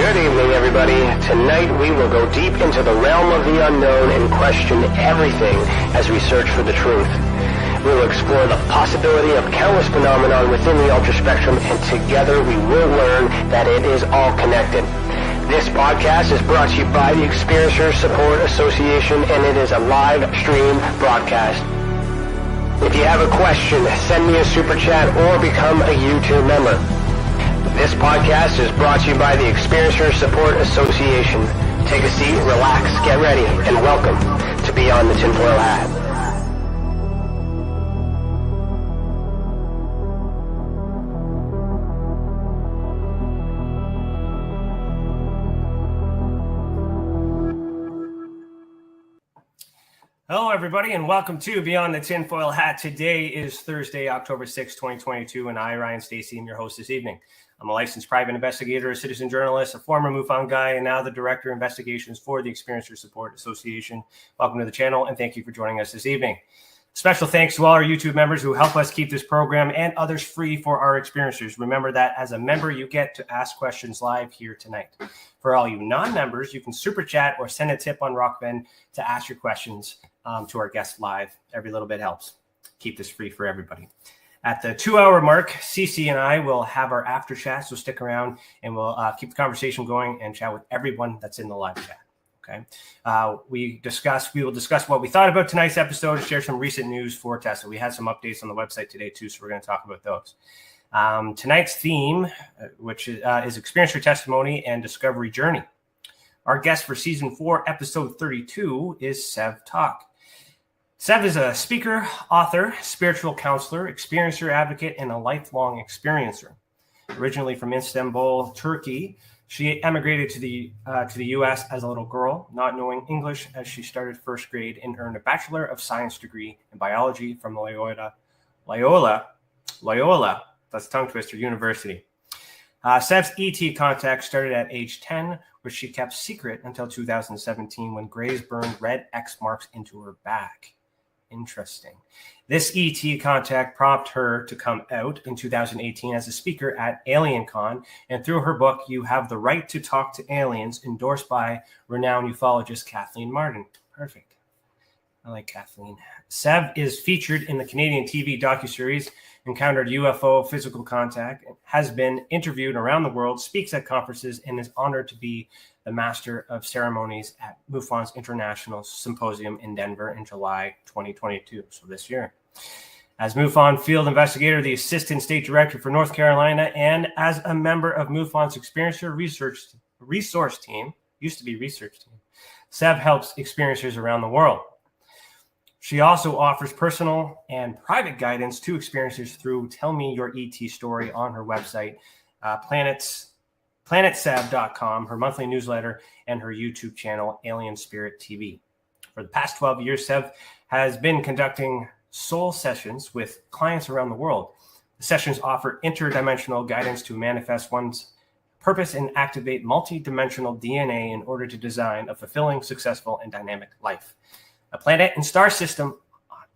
Good evening, everybody. Tonight we will go deep into the realm of the unknown and question everything as we search for the truth. We will explore the possibility of countless phenomenon within the ultraspectrum, and together we will learn that it is all connected. This podcast is brought to you by the Experiencer Support Association, and it is a live stream broadcast. If you have a question, send me a super chat or become a YouTube member. This podcast is brought to you by the Experiencer Support Association. Take a seat, relax, get ready, and welcome to Beyond the TinFoil Hat. Hello, everybody, and welcome to Beyond the TinFoil Hat. Today is Thursday, October 6, 2022, and I, Ryan Stacey, am your host this evening. I'm a licensed private investigator, a citizen journalist, a former MUFON guy, and now the Director of Investigations for the Experiencer Support Association. Welcome to the channel, and thank you for joining us this evening. Special thanks to all our YouTube members who help us keep this program and others free for our experiencers. Remember that as a member, you get to ask questions live here tonight. For all you non-members, you can super chat or send a tip on Rockbend to ask your questions to our guests live. Every little bit helps. Keep this free for everybody. At the 2-hour mark, Cece and I will have our after chat, so stick around and we'll keep the conversation going and chat with everyone that's in the live chat. Okay. We will discuss what we thought about tonight's episode and share some recent news for Tesla. We had some updates on the website today too, so we're going to talk about those. Tonight's theme, which is Experiencer Testimony and Discovery Journey. Our guest for Season 4, Episode 32 is Sev Tok. Sev is a speaker, author, spiritual counselor, experiencer advocate, and a lifelong experiencer. Originally from Istanbul, Turkey, she emigrated to the U.S. as a little girl, not knowing English as she started first grade, and earned a Bachelor of Science degree in biology from Loyola, that's tongue twister, University. Sev's ET contact started at age 10, which she kept secret until 2017 when Grays burned red X marks into her back. Interesting. This ET contact prompted her to come out in 2018 as a speaker at AlienCon, and through her book, You Have the Right to Talk to Aliens, endorsed by renowned ufologist Kathleen Marden. Perfect. I like Kathleen. Sev is featured in the Canadian TV docuseries Encountered UFO Physical Contact, has been interviewed around the world, speaks at conferences, and is honored to be the Master of Ceremonies at MUFON's International Symposium in Denver in July 2022, so this year. As MUFON field investigator, the Assistant State Director for North Carolina, and as a member of MUFON's Experiencer Resource Team, used to be Research Team, Sev helps experiencers around the world. She also offers personal and private guidance to experiencers through Tell Me Your ET Story on her website, planetsev.com, her monthly newsletter, and her YouTube channel, Alien Spirit TV. For the past 12 years, Sev has been conducting soul sessions with clients around the world. The sessions offer interdimensional guidance to manifest one's purpose and activate multidimensional DNA in order to design a fulfilling, successful, and dynamic life. A planet and star system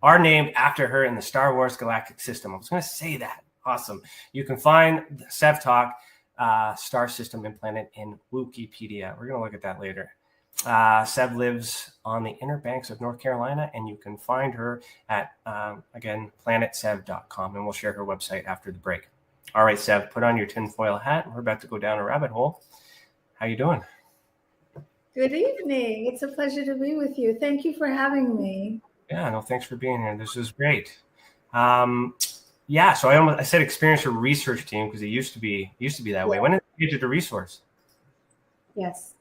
are named after her in the Star Wars galactic system. I was going to say that. Awesome. You can find the Sev Tok star system and planet in Wikipedia. We're going to look at that later. Sev lives on the inner banks of North Carolina, and you can find her at, again, planetsev.com, and we'll share her website after the break. All right, Sev, put on your tinfoil hat, and we're about to go down a rabbit hole. How you doing? Good evening. It's a pleasure to be with you. Thank you for having me. Yeah, no, thanks for being here. This is great. So I said Experiencer Research Team because it used to be that way. When did they change it to Resource? Yes.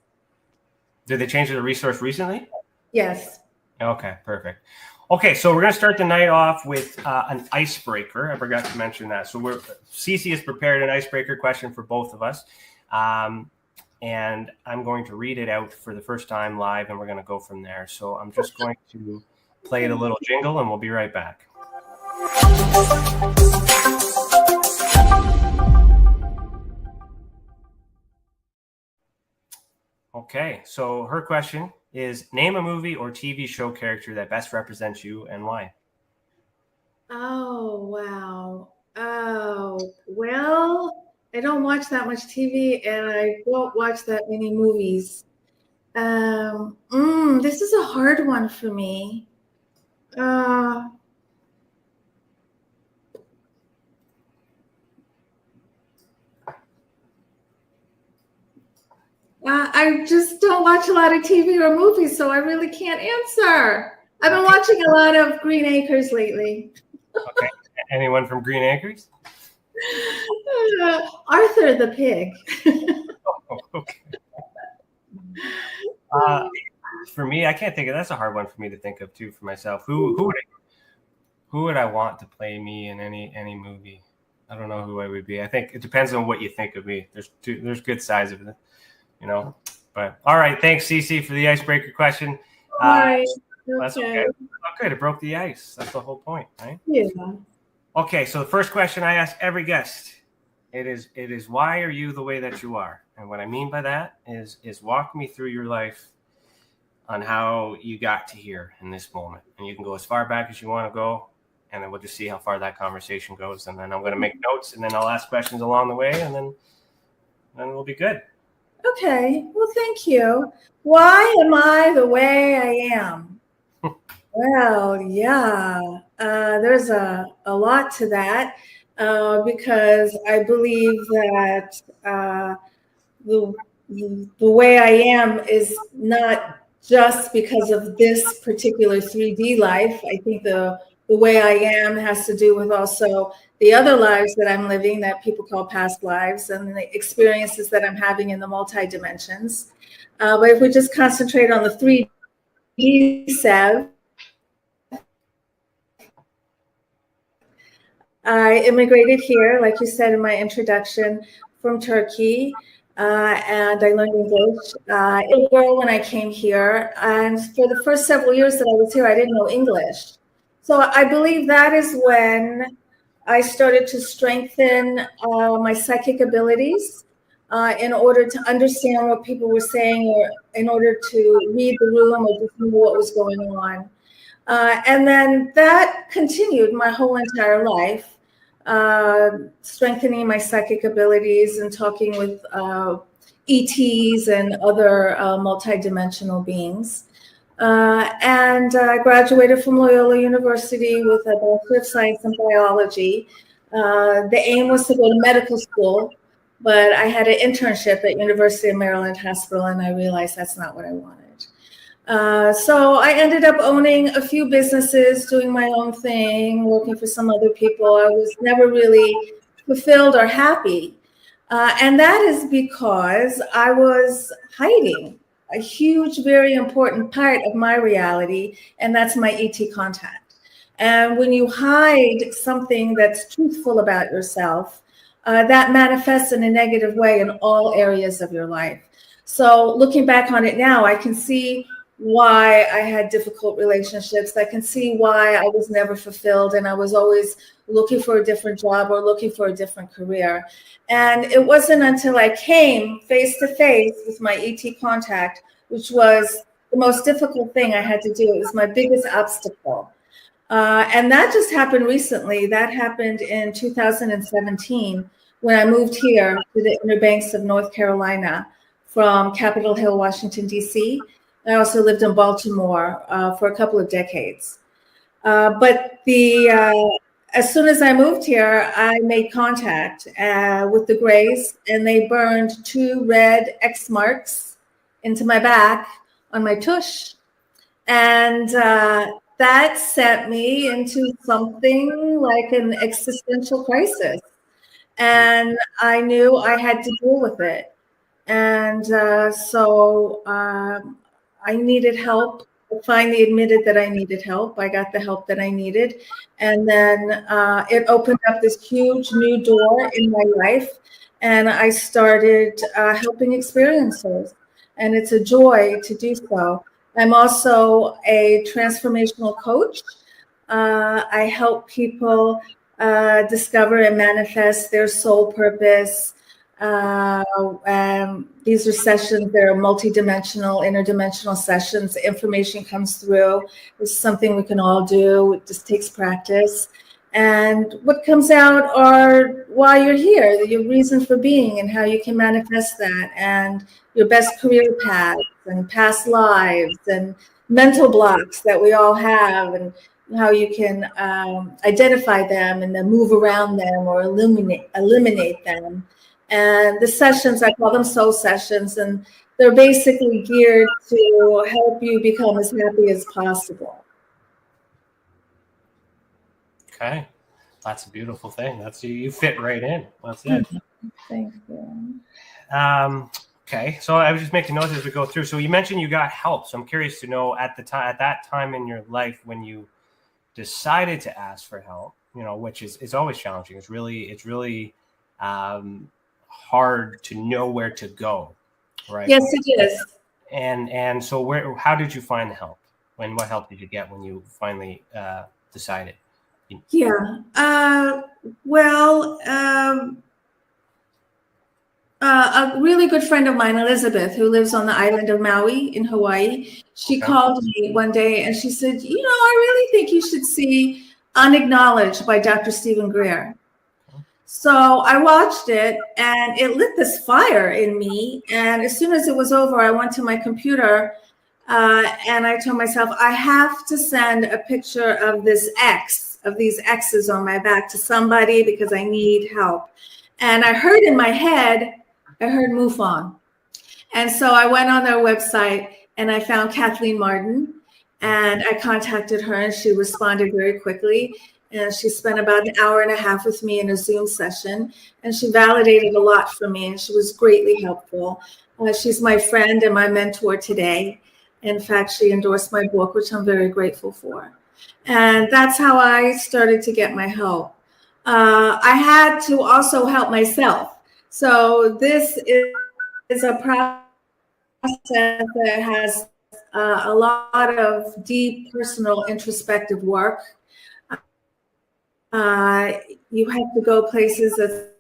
Did they change it to Resource recently? Yes. Okay, perfect. Okay, so we're going to start the night off with an icebreaker. I forgot to mention that. So Cece has prepared an icebreaker question for both of us. And I'm going to read it out for the first time live, and we're going to go from there. So I'm just going to play it a little jingle, and we'll be right back. Okay, so her question is, name a movie or TV show character that best represents you and why? Oh, wow. Oh, well, I don't watch that much TV, and I don't watch that many movies. This is a hard one for me. I just don't watch a lot of TV or movies, so I really can't answer. I've been watching a lot of Green Acres lately. Okay. Anyone from Green Acres? Arthur the pig. Oh, okay. For me, I can't think of. That's a hard one for me to think of too for myself. Who would I want to play me in any movie? I don't know who I would be. I think it depends on what you think of me. There's good sides of it, you know. But all right, thanks, Cece, for the icebreaker question. All right. That's okay. Oh, good. It broke the ice. That's the whole point, right? Yeah. Okay, so the first question I ask every guest, it is why are you the way that you are? And what I mean by that is walk me through your life on how you got to here in this moment. And you can go as far back as you want to go, and then we'll just see how far that conversation goes. And then I'm going to make notes, and then I'll ask questions along the way, and then we'll be good. Okay. Well, thank you. Why am I the way I am? Well, yeah, there's a lot to that because I believe that the way I am is not just because of this particular 3D life. I think the way I am has to do with also the other lives that I'm living that people call past lives and the experiences that I'm having in the multi-dimensions. But if we just concentrate on the 3D Sev, I immigrated here, like you said in my introduction, from Turkey, and I learned English. I was a girl when I came here, and for the first several years that I was here, I didn't know English. So I believe that is when I started to strengthen my psychic abilities in order to understand what people were saying, or in order to read the room or just know what was going on. And then that continued my whole entire life, strengthening my psychic abilities and talking with ETs and other multidimensional beings. And I graduated from Loyola University with a Bachelor of Science in biology. The aim was to go to medical school, but I had an internship at University of Maryland Hospital, and I realized that's not what I wanted. So I ended up owning a few businesses, doing my own thing, working for some other people. I was never really fulfilled or happy. And that is because I was hiding a huge, very important part of my reality, and that's my ET contact. And when you hide something that's truthful about yourself, that manifests in a negative way in all areas of your life. So looking back on it now, I can see why I had difficult relationships. I can see why I was never fulfilled, and I was always looking for a different job or looking for a different career. And it wasn't until I came face to face with my ET contact, which was the most difficult thing I had to do. It was my biggest obstacle. And that just happened recently. That happened in 2017 when I moved here to the Inner Banks of North Carolina from Capitol Hill, Washington, D.C. I also lived in Baltimore for a couple of decades. But as soon as I moved here, I made contact with the Greys, and they burned 2 red X marks into my back on my tush. And that sent me into something like an existential crisis. And I knew I had to deal with it. And so I needed help. I finally admitted that I needed help. I got the help that I needed. And then it opened up this huge new door in my life. And I started helping experiencers. And it's a joy to do so. I'm also a transformational coach. I help people discover and manifest their soul purpose. These are sessions, they're multidimensional, interdimensional sessions. Information comes through. It's something we can all do. It just takes practice. And what comes out are why you're here, your reason for being, and how you can manifest that, and your best career paths, and past lives, and mental blocks that we all have, and how you can identify them and then move around them or eliminate them. And the sessions, I call them soul sessions, and they're basically geared to help you become as happy as possible. Okay, that's a beautiful thing. That's you fit right in. That's it. Thank you. Okay, so I was just making notes as we go through. So you mentioned you got help. So I'm curious to know at that time in your life when you decided to ask for help, which is always challenging. It's really hard to know where to go, right? Yes, it is. And so how did you find the help? What help did you get when you finally decided? Yeah. A really good friend of mine, Elizabeth, who lives on the island of Maui in Hawaii, she called me one day and she said, I really think you should see Unacknowledged by Dr. Stephen Greer. So I watched it and it lit this fire in me. And as soon as it was over, I went to my computer and I told myself, I have to send a picture of these X's on my back to somebody because I need help. And I heard in my head, I heard MUFON. And so I went on their website and I found Kathleen Marden and I contacted her and she responded very quickly. And she spent about an hour and a half with me in a Zoom session. And she validated a lot for me and she was greatly helpful. She's my friend and my mentor today. In fact, she endorsed my book, which I'm very grateful for. And that's how I started to get my help. I had to also help myself. So this is a process that has a lot of deep personal introspective work. You have to go places that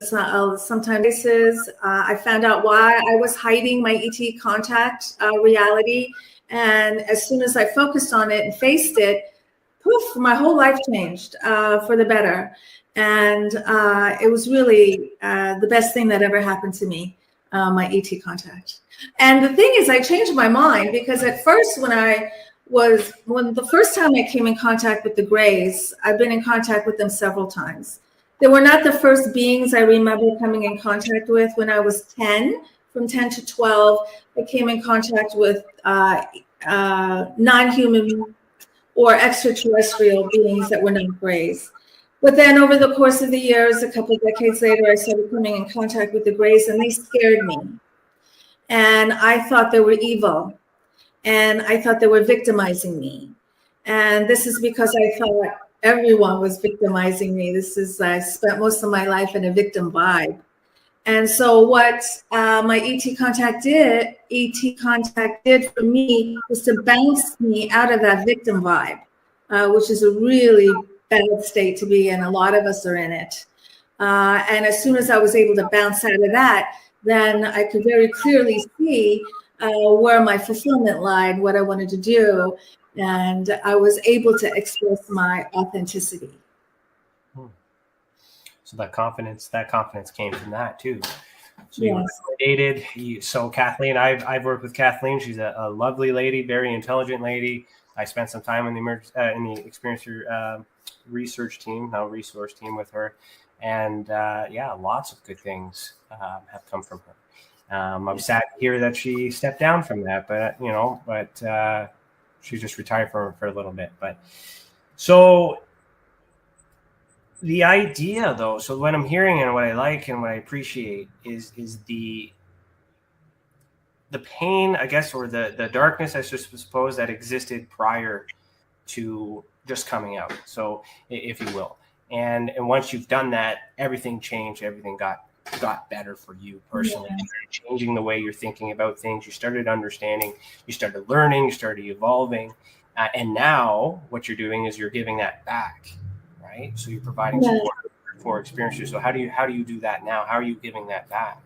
sometimes places. I found out why I was hiding my ET contact reality. And as soon as I focused on it and faced it, poof, my whole life changed for the better. And it was really the best thing that ever happened to me, my ET contact. And the thing is, I changed my mind because at first when the first time I came in contact with the Greys, I've been in contact with them several times. They were not the first beings I remember coming in contact with. When I was 10, from 10 to 12, I came in contact with non-human or extraterrestrial beings that were not Greys. But then over the course of the years, a couple of decades later, I started coming in contact with the Greys and they scared me. And I thought they were evil. And I thought they were victimizing me. And this is because I thought everyone was victimizing me. I spent most of my life in a victim vibe. And so what my ET contact did for me was to bounce me out of that victim vibe, which is a really bad state to be in. A lot of us are in it. And as soon as I was able to bounce out of that, then I could very clearly see where my fulfillment lied, what I wanted to do. And I was able to express my authenticity. So that confidence came from that too. So you were validated. So Kathleen, I've worked with Kathleen. She's a lovely lady, very intelligent lady. I spent some time in the Experiencer research team, now resource team with her. And lots of good things have come from her. I'm sad to hear that she stepped down from that, but she just retired for a little bit. But so the idea, though, so what I'm hearing and what I like and what I appreciate is the pain, I guess, or the darkness, I suppose, that existed prior to just coming out. So, if you will, and once you've done that, everything changed. Everything got better for you personally. You started changing the way you're thinking about things. You started understanding. You started learning. You started evolving, and now what you're doing is you're giving that back. Right? So you're providing support for experiencers. So how do you do that now? How are you giving that back?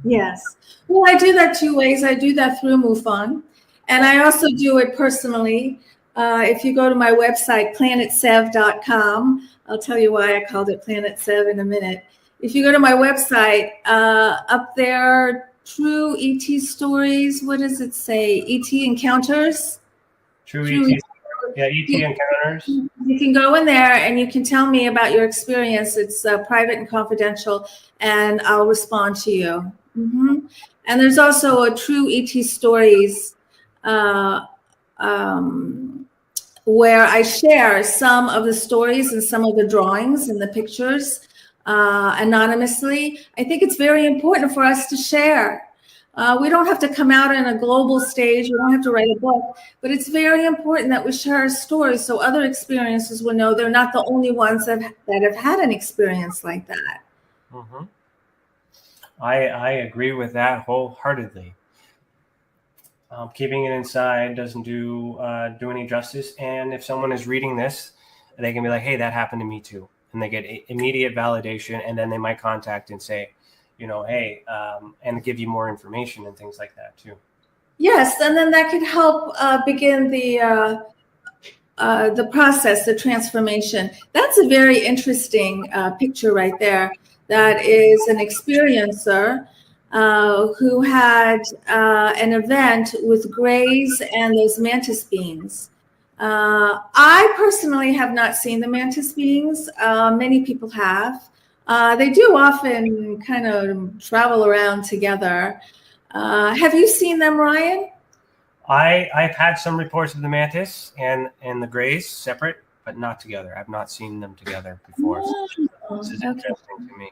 Yes. Well, I do that two ways. I do that through MUFON, and I also do it personally If you go to my website, planetsev.com, I'll tell you why I called it Planet Sev in a minute. If you go to my website, up there, True ET Stories, what does it say? ET Encounters? True ET. Yeah, ET Encounters. You can go in there and you can tell me about your experience. It's private and confidential, and I'll respond to you. And there's also a True ET Stories where I share some of the stories and some of the drawings and the pictures anonymously. I think it's very important for us to share. We don't have to come out in a global stage. We don't have to write a book, but it's very important that we share our stories so other experiences will know they're not the only ones that have had an experience like that. I agree with that wholeheartedly. Keeping it inside doesn't do any justice. And if someone is reading this, they can be like, hey, that happened to me too. And they get immediate validation. And then they might contact and say, hey, and give you more information and things like that too. Yes, and then that could help begin the process, the transformation. That's a very interesting picture right there. That is an experiencer who had an event with grays and those mantis beings. I personally have not seen the mantis beings. Many people have. They do often kind of travel around together. Have you seen them, Ryan? I've had some reports of the mantis and the grays separate, but not together. I've not seen them together before. So this is interesting to me.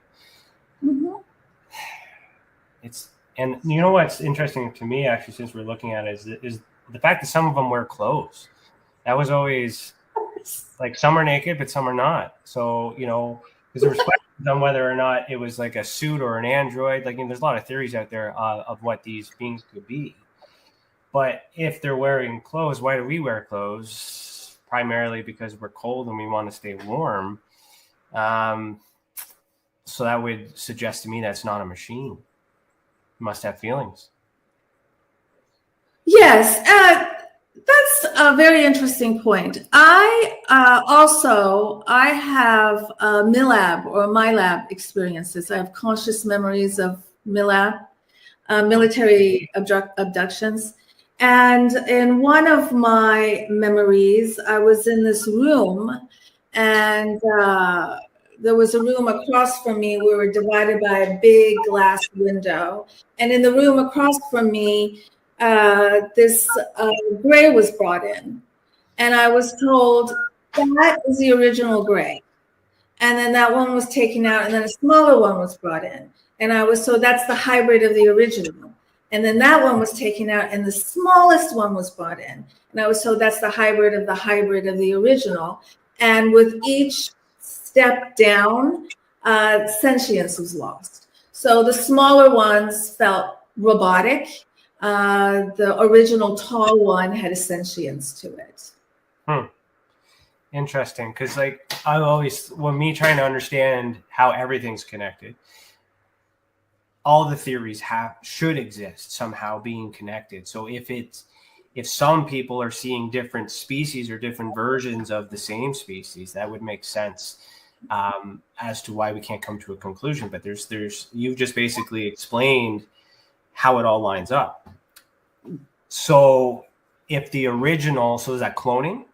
And you know what's interesting to me, actually, since we're looking at it, is the fact that some of them wear clothes. That was always like some are naked, but some are not. So, because there was questions on whether or not it was like a suit or an android. Like, there's a lot of theories out there of what these beings could be. But if they're wearing clothes, why do we wear clothes? Primarily because we're cold and we want to stay warm. So that would suggest to me that's not a machine. It must have feelings. Yes, that's a very interesting point. I have MILAB or MILAB experiences. I have conscious memories of MILAB, military abductions. And in one of my memories, I was in this room, and there was a room across from me. We were divided by a big glass window. And in the room across from me, this gray was brought in. And I was told, that is the original gray. And then that one was taken out, and then a smaller one was brought in. And I was told, that's the hybrid of the original. And then that one was taken out, and the smallest one was brought in. And I was told, that's the hybrid of the original. And with each step down, sentience was lost. So the smaller ones felt robotic. The original tall one had a sentience to it. Interesting, because when me trying to understand how everything's connected, all the theories should exist somehow being connected. So if some people are seeing different species or different versions of the same species, that would make sense as to why we can't come to a conclusion. But you've just basically explained how it all lines up. So if the original, so is that cloning?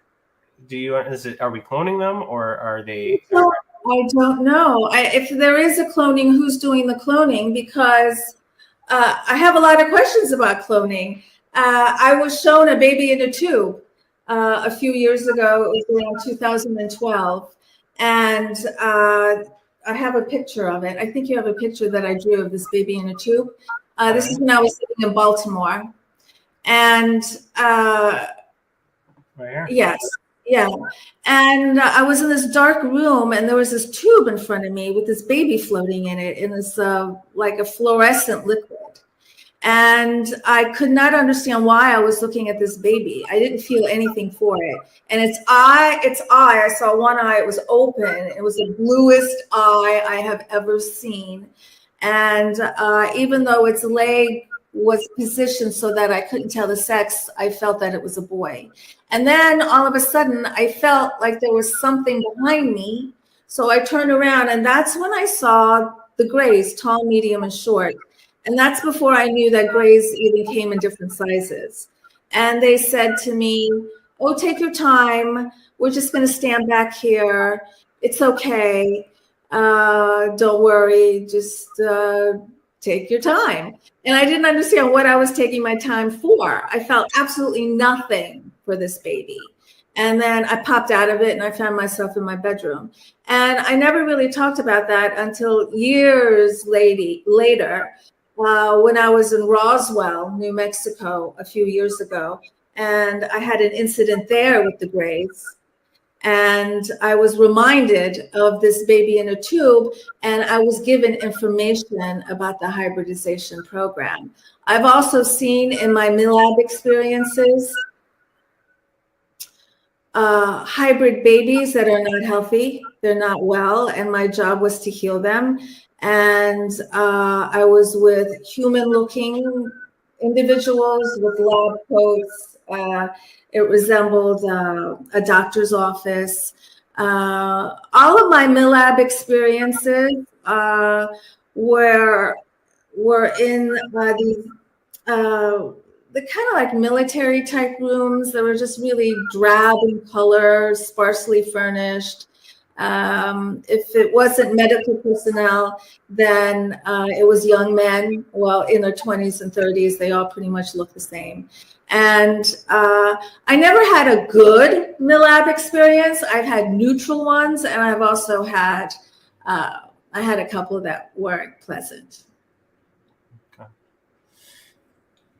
Are we cloning them, or are they? I don't know. If there is a cloning, who's doing the cloning? Because I have a lot of questions about cloning. I was shown a baby in a tube a few years ago. It was around 2012. And I have a picture of it. I think you have a picture that I drew of this baby in a tube. This is when I was living in Baltimore. And yes. Yeah. And I was in this dark room, and there was this tube in front of me with this baby floating in it, in this like a fluorescent liquid. And I could not understand why I was looking at this baby. I didn't feel anything for it. And its eye, I saw one eye, it was open. It was the bluest eye I have ever seen. And even though its leg was positioned so that I couldn't tell the sex. I felt that it was a boy. And then all of a sudden I felt like there was something behind me. So I turned around, and that's when I saw the grays, tall, medium, and short. And that's before I knew that grays even came in different sizes. And they said to me, "Oh, take your time. We're just going to stand back here. It's okay. Don't worry. Just take your time." And I didn't understand what I was taking my time for. I felt absolutely nothing for this baby. And then I popped out of it, and I found myself in my bedroom. And I never really talked about that until years later, when I was in Roswell, New Mexico, a few years ago. And I had an incident there with the grays. And I was reminded of this baby in a tube, and I was given information about the hybridization program. I've also seen in my MILAB experiences hybrid babies that are not healthy, they're not well, and my job was to heal them. And I was with human-looking individuals with lab coats. It resembled a doctor's office. All of my MILAB experiences were in these the kind of like military type rooms that were just really drab in color, sparsely furnished. If it wasn't medical personnel, then it was young men, well, in their 20s and 30s. They all pretty much look the same. And I never had a good MILAB experience. I've had neutral ones, and I've also had, I had a couple that weren't pleasant.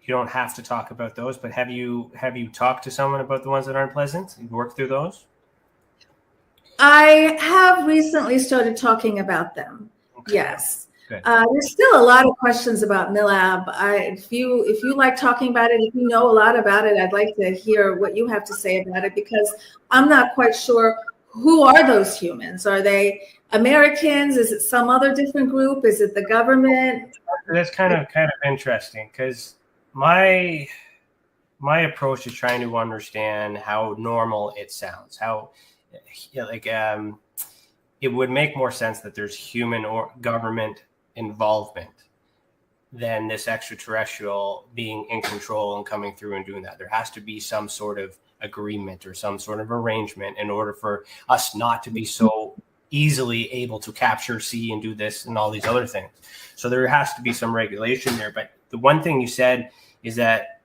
You don't have to talk about those, but have you talked to someone about the ones that aren't pleasant? You've worked through those? I have recently started talking about them. Okay. Yes. There's still a lot of questions about MILAB. If you like talking about it, if you know a lot about it, I'd like to hear what you have to say about it, because I'm not quite sure who are those humans. Are they Americans? Is it some other different group? Is it the government? That's kind of interesting, because my approach is trying to understand how normal it sounds, how it would make more sense that there's human or government involvement than this extraterrestrial being in control and coming through and doing that. There has to be some sort of agreement or some sort of arrangement in order for us not to be so easily able to capture, see, and do this and all these other things. So there has to be some regulation there. But the one thing you said is that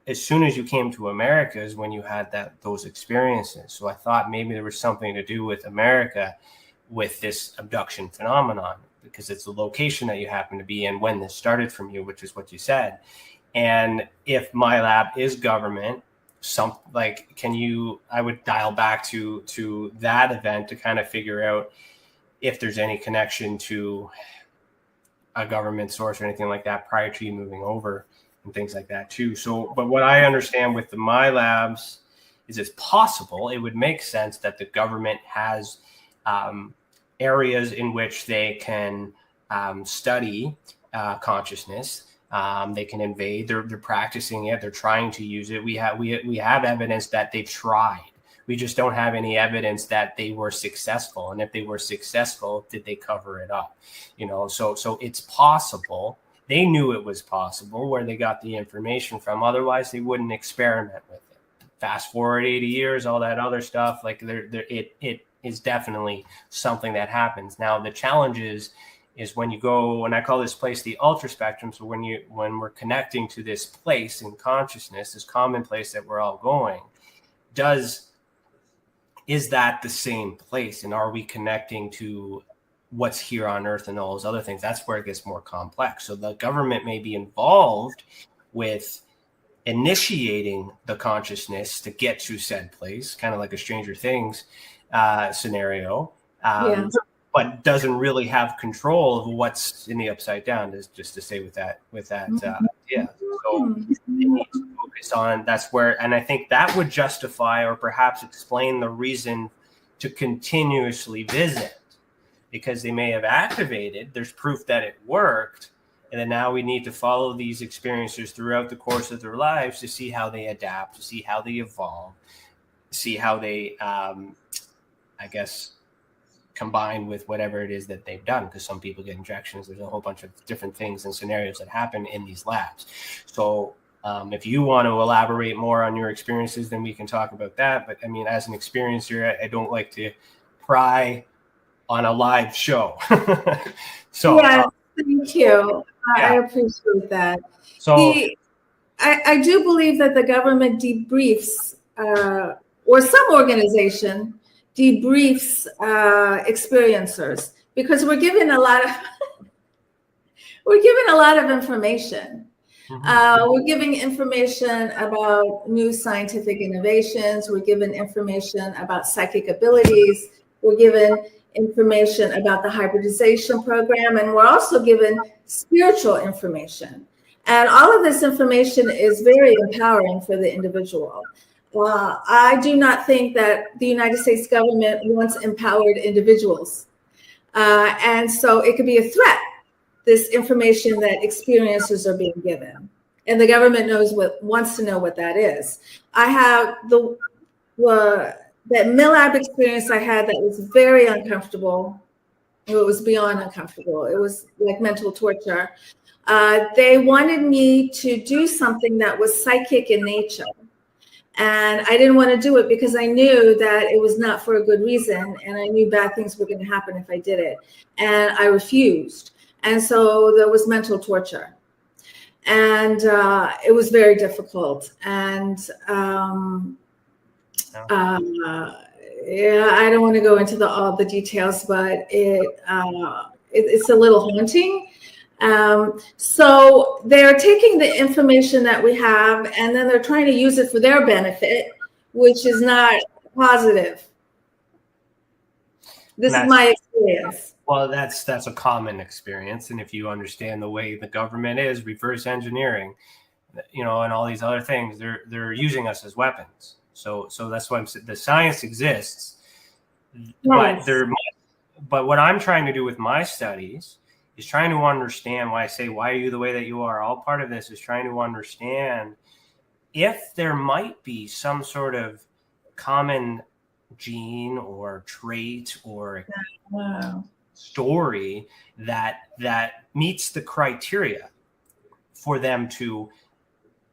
as soon as you came to America is when you had those experiences. So I thought maybe there was something to do with America with this abduction phenomenon, because it's the location that you happen to be in when this started from you, which is what you said. And if my lab is government, I would dial back to that event to kind of figure out if there's any connection to a government source or anything like that prior to you moving over, and things like that too. So, but what I understand with my labs is it's possible, it would make sense that the government has areas in which they can study consciousness. They can invade. They're practicing it. They're trying to use it. We have evidence that they've tried. We just don't have any evidence that they were successful. And if they were successful, did they cover it up? So it's possible. They knew it was possible where they got the information from. Otherwise, they wouldn't experiment with it. Fast forward 80 years, all that other stuff. Like it is definitely something that happens. Now, the challenge is when you go, and I call this place the ultra spectrum. So when we're connecting to this place in consciousness, this common place that we're all going, is that the same place? And are we connecting to what's here on Earth and all those other things? That's where it gets more complex. So the government may be involved with initiating the consciousness to get to said place, kind of like a Stranger Things scenario, but doesn't really have control of what's in the upside down, just to say with that idea. So they need to focus on, that's where, and I think that would justify or perhaps explain the reason to continuously visit, because they may have activated, there's proof that it worked, And then now we need to follow these experiencers throughout the course of their lives to see how they adapt, to see how they evolve, see how they, I guess, combine with whatever it is that they've done. Because some people get injections. There's a whole bunch of different things and scenarios that happen in these labs. So if you want to elaborate more on your experiences, then we can talk about that. But I mean, as an experiencer, I don't like to pry on a live show. So yeah, thank you. I appreciate that. So I do believe that the government debriefs, or some organization debriefs experiencers, because we're given a lot of information. We're giving information about new scientific innovations. We're given information about psychic abilities. We're given information about the hybridization program, and we're also given spiritual information. And all of this information is very empowering for the individual. I do not think that the United States government wants empowered individuals. And so it could be a threat, this information that experiencers are being given. And the government wants to know what that is. I have that MILAB experience I had that was very uncomfortable. It was beyond uncomfortable. It was like mental torture. They wanted me to do something that was psychic in nature. And I didn't want to do it because I knew that it was not for a good reason. And I knew bad things were going to happen if I did it. And I refused. And so there was mental torture. And it was very difficult. And yeah, I don't want to go into all the details, but it's a little haunting. So they're taking the information that we have, and then they're trying to use it for their benefit, which is not positive. This is my experience. Well, that's a common experience. And if you understand the way the government is, reverse engineering, and all these other things, they're using us as weapons. So that's why I'm saying the science exists, Yes. but what I'm trying to do with my studies is trying to understand why I say, why are you the way that you are? All part of this is trying to understand if there might be some sort of common gene or trait or story that meets the criteria for them to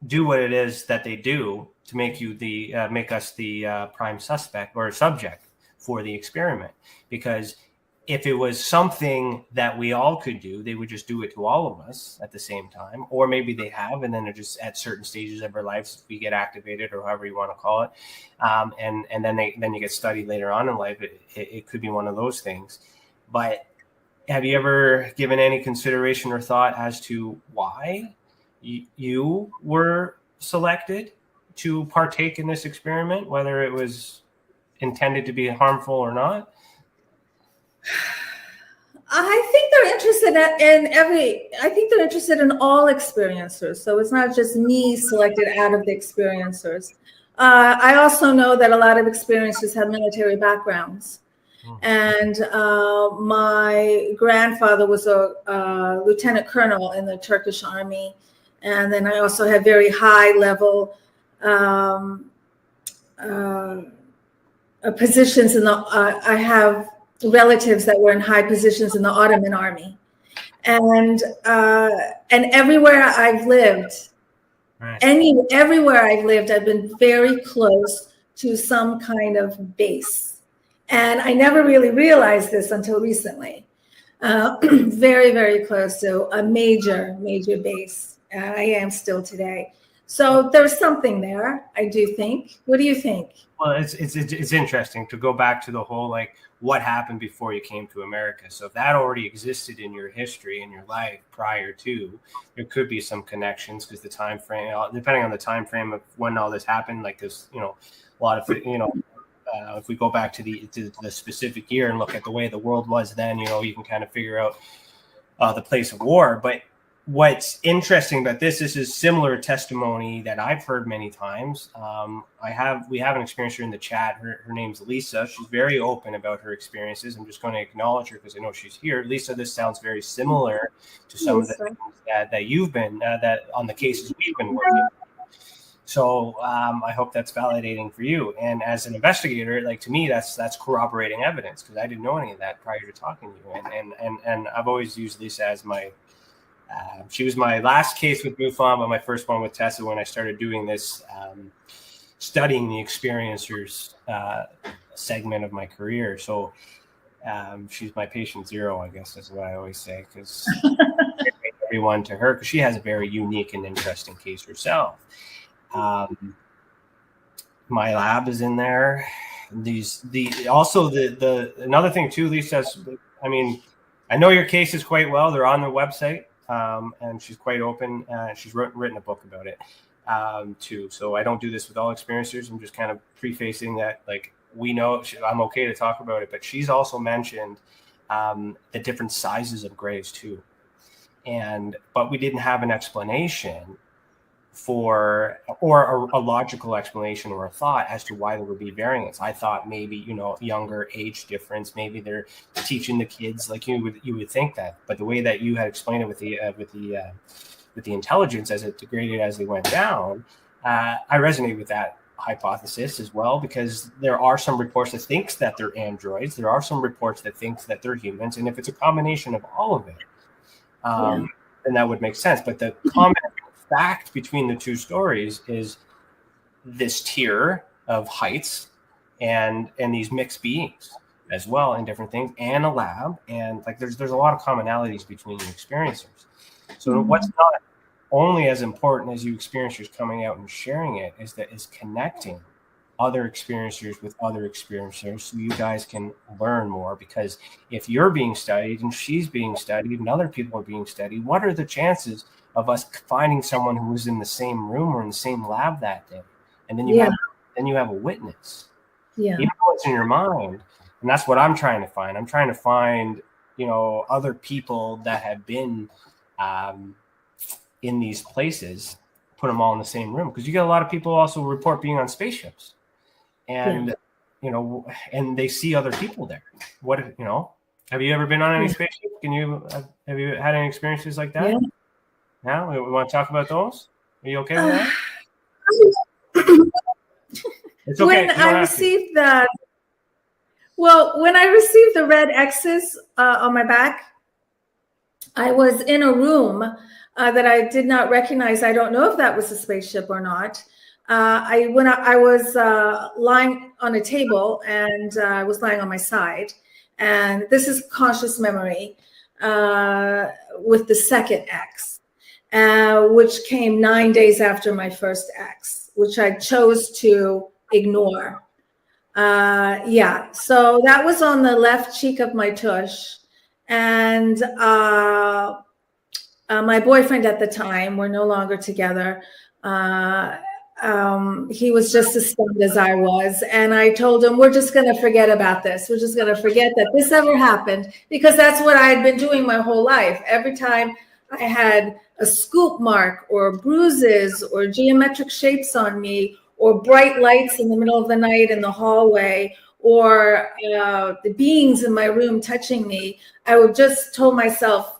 do what it is that they do to make us the prime suspect or subject for the experiment. Because if it was something that we all could do, they would just do it to all of us at the same time. Or maybe they have, and then they're just at certain stages of our lives, we get activated or however you want to call it. And then you get studied later on in life. It could be one of those things. But have you ever given any consideration or thought as to why you were selected to partake in this experiment, whether it was intended to be harmful or not? I think they're interested in all experiencers. So it's not just me selected out of the experiencers. I also know that a lot of experiencers have military backgrounds. And my grandfather was a lieutenant colonel in the Turkish army. And then I also had very high level positions I have relatives that were in high positions in the Ottoman army. And everywhere I've lived, Right. Everywhere I've lived, I've been very close to some kind of base. And I never really realized this until recently. Very, very close to a major base. I am still today. So there's something there, I do think. What do you think? Well, it's interesting to go back to the whole, like, what happened before you came to America. So if that already existed in your history, in your life prior to, there could be some connections, because the time frame, depending on the time frame of when all this happened, like this, a lot of, if we go back to the specific year and look at the way the world was then, you can kind of figure out the place of war. But what's interesting about this is similar testimony that I've heard many times. We have an experiencer in the chat. Her name's Lisa. She's very open about her experiences. I'm just going to acknowledge her because I know she's here. Lisa, this sounds very similar to some of the things that you've been that on the cases we've been working on. So I hope that's validating for you. And as an investigator, like, to me, that's corroborating evidence, because I didn't know any of that prior to talking to you. And I've always used Lisa as my she was my last case with MUFON, but my first one with Tessa when I started doing this, studying the experiencers segment of my career. So she's my patient zero, I guess is what I always say, because everyone to her, because she has a very unique and interesting case herself. My lab is in there. Another thing too, Lisa, I mean, I know your cases quite well. They're on the website. And she's quite open. She's written a book about it too. So I don't do this with all experiencers. I'm just kind of prefacing that, like, we know I'm okay to talk about it, but she's also mentioned the different sizes of grays too. But we didn't have an explanation or a logical explanation or a thought as to why there would be variance. I thought maybe, younger age difference, maybe they're teaching the kids, like you would think that. But the way that you had explained it with the intelligence as it degraded as they went down, I resonate with that hypothesis as well, because there are some reports that thinks that they're androids. There are some reports that thinks that they're humans, and if it's a combination of all of it, then that would make sense. But the common fact between the two stories is this tier of heights and these mixed beings as well, and different things, and a lab, and like there's a lot of commonalities between the experiencers. So what's not only as important as you experiencers coming out and sharing it is connecting other experiencers with other experiencers, so you guys can learn more. Because if you're being studied and she's being studied and other people are being studied, what are the chances of us finding someone who was in the same room or in the same lab that day? And then you have a witness. Yeah. Even though it's in your mind. And that's what I'm trying to find. I'm trying to find, other people that have been in these places, put them all in the same room. Because you get a lot of people also report being on spaceships. And, and they see other people there. Have you ever been on any spaceship? Have you had any experiences like that? Yeah. Now we want to talk about those. Are you okay with that? It's okay. When I received the red X's on my back, I was in a room that I did not recognize. I don't know if that was a spaceship or not. I was lying on a table, and I was lying on my side, and this is conscious memory with the second X. Which came 9 days after my first X, which I chose to ignore. So that was on the left cheek of my tush. And my boyfriend at the time, we're no longer together, he was just as stunned as I was. And I told him, we're just going to forget about this. We're just going to forget that this ever happened, because that's what I had been doing my whole life. Every time I had a scoop mark or bruises or geometric shapes on me, or bright lights in the middle of the night in the hallway, or the beings in my room touching me, I would just told myself,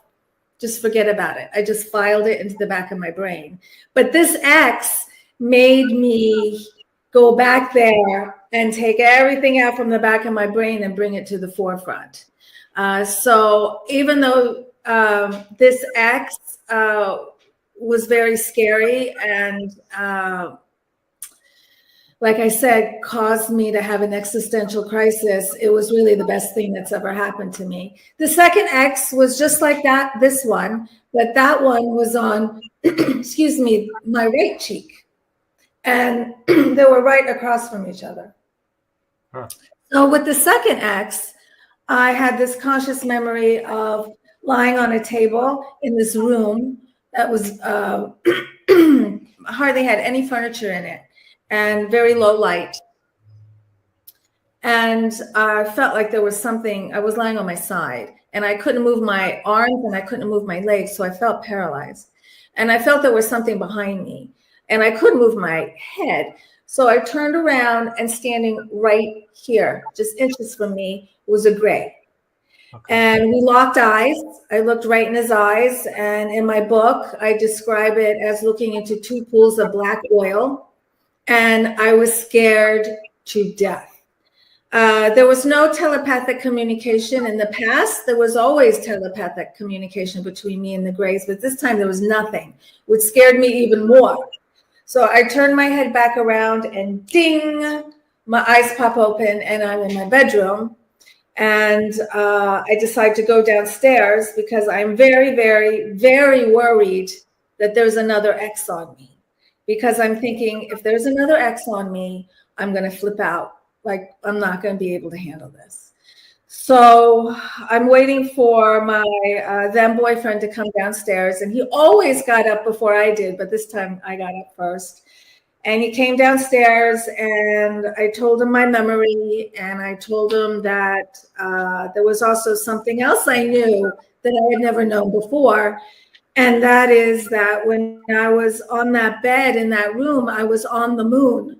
just forget about it. I just filed it into the back of my brain. But this X made me go back there and take everything out from the back of my brain and bring it to the forefront. So even though this X was very scary and, like I said, caused me to have an existential crisis, it was really the best thing that's ever happened to me. The second X was just like that, this one, but that one was on, excuse me, my right cheek. And they were right across from each other. Huh. So with the second X, I had this conscious memory of lying on a table in this room that was hardly had any furniture in it, and very low light. And I felt like there was something, I was lying on my side, and I couldn't move my arms and I couldn't move my legs. So I felt paralyzed, and I felt there was something behind me, and I couldn't move my head. So I turned around, and standing right here, just inches from me, was a gray. Okay. And we locked eyes. I looked right in his eyes. And in my book, I describe it as looking into two pools of black oil. And I was scared to death. There was no telepathic communication in the past. There was always telepathic communication between me and the grays, but this time there was nothing, which scared me even more. So I turned my head back around, and ding, my eyes pop open, and I'm in my bedroom. And I decide to go downstairs because I'm very, very, very worried that there's another X on me. Because I'm thinking, if there's another X on me, I'm going to flip out. Like, I'm not going to be able to handle this. So I'm waiting for my then boyfriend to come downstairs. And he always got up before I did, but this time I got up first. And he came downstairs, and I told him my memory, and I told him that there was also something else I knew that I had never known before. And that is that when I was on that bed in that room, I was on the moon.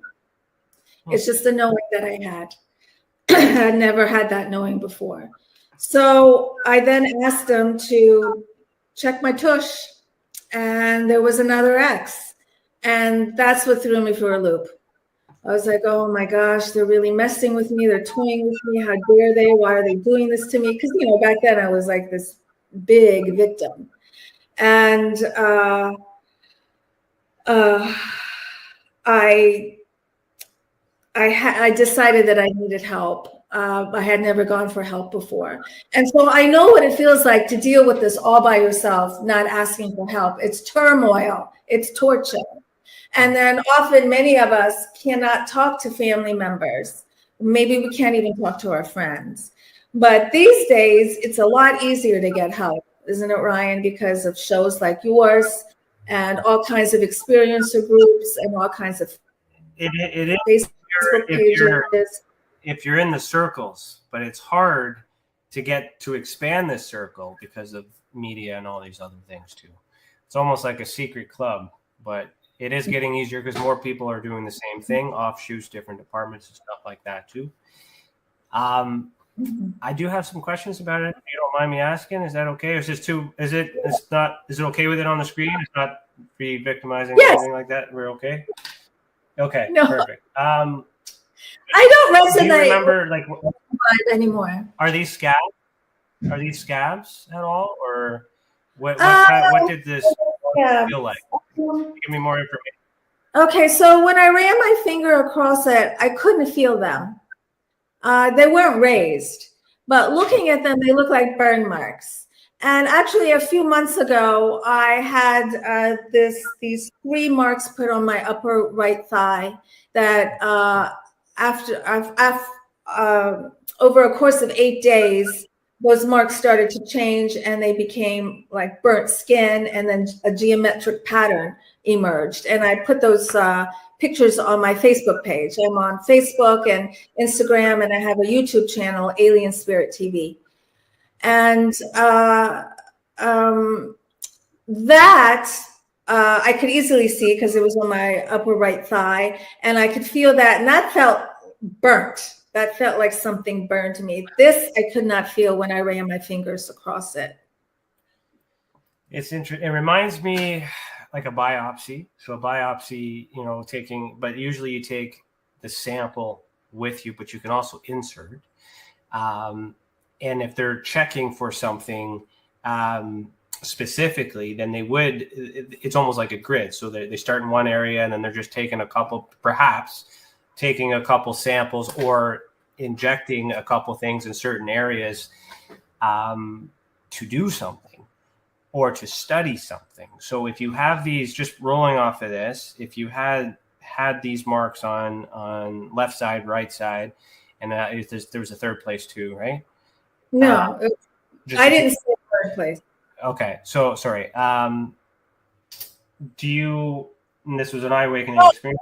It's just a knowing that I had. I had never had that knowing before. So I then asked him to check my tush, and there was another X. And that's what threw me for a loop. I was like, oh my gosh, they're really messing with me. They're toying with me. How dare they? Why are they doing this to me? Because, you know, back then I was like this big victim. And I decided that I needed help. I had never gone for help before. And so I know what it feels like to deal with this all by yourself, not asking for help. It's turmoil. It's torture. And then often many of us cannot talk to family members. Maybe we can't even talk to our friends. But these days, it's a lot easier to get help, isn't it, Ryan? Because of shows like yours and all kinds of experiencer groups and all kinds of it is Facebook pages. If you're in the circles, but it's hard to get to expand this circle because of media and all these other things too. It's almost like a secret club, but it is getting easier because more people are doing the same thing, offshoots, different departments and stuff like that too. I do have some questions about it. If you don't mind me asking, is that okay? Or is it okay with it on the screen? It's not re-victimizing or anything like that? We're okay? Okay, no. Perfect. I don't resonate. Do you remember, like, anymore? Are these scabs? Are these scabs at all, or what did this feel like? Give me more information. Okay, so when I ran my finger across it, I couldn't feel them. They weren't raised, but looking at them, they look like burn marks. And actually, a few months ago, I had these 3 marks put on my upper right thigh that over a course of 8 days, those marks started to change and they became like burnt skin, and then a geometric pattern emerged. And I put those pictures on my Facebook page. I'm on Facebook and Instagram, and I have a YouTube channel, Alien Spirit TV. And that I could easily see because it was on my upper right thigh, and I could feel that, and that felt burnt. That felt like something burned me. This I could not feel when I ran my fingers across it. It's interesting. It reminds me like a biopsy. So a biopsy, but usually you take the sample with you, but you can also insert. And if they're checking for something specifically, then it's almost like a grid. So they start in one area, and then they're just taking a couple samples or injecting a couple things in certain areas to do something or to study something. So if you have these, just rolling off of this, if you had these marks on left side, right side, and there was a third place too, right? No, I didn't see a third place. Okay, so sorry. And this was an eye-awakening experience?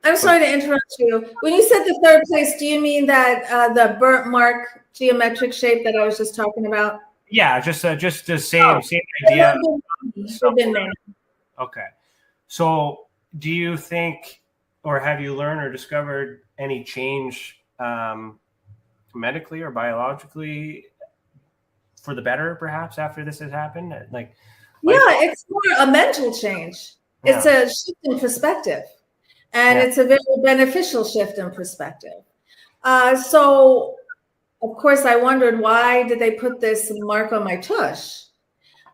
I I'm sorry to interrupt you. When you said the third place, do you mean that the burnt mark geometric shape that I was just talking about? Yeah, just the same idea. Okay. So do you think, or have you learned or discovered any change medically or biologically for the better, perhaps, after this has happened? It's more a mental change. Yeah. It's a shift in perspective, and it's a very beneficial shift in perspective. So, of course, I wondered, why did they put this mark on my tush?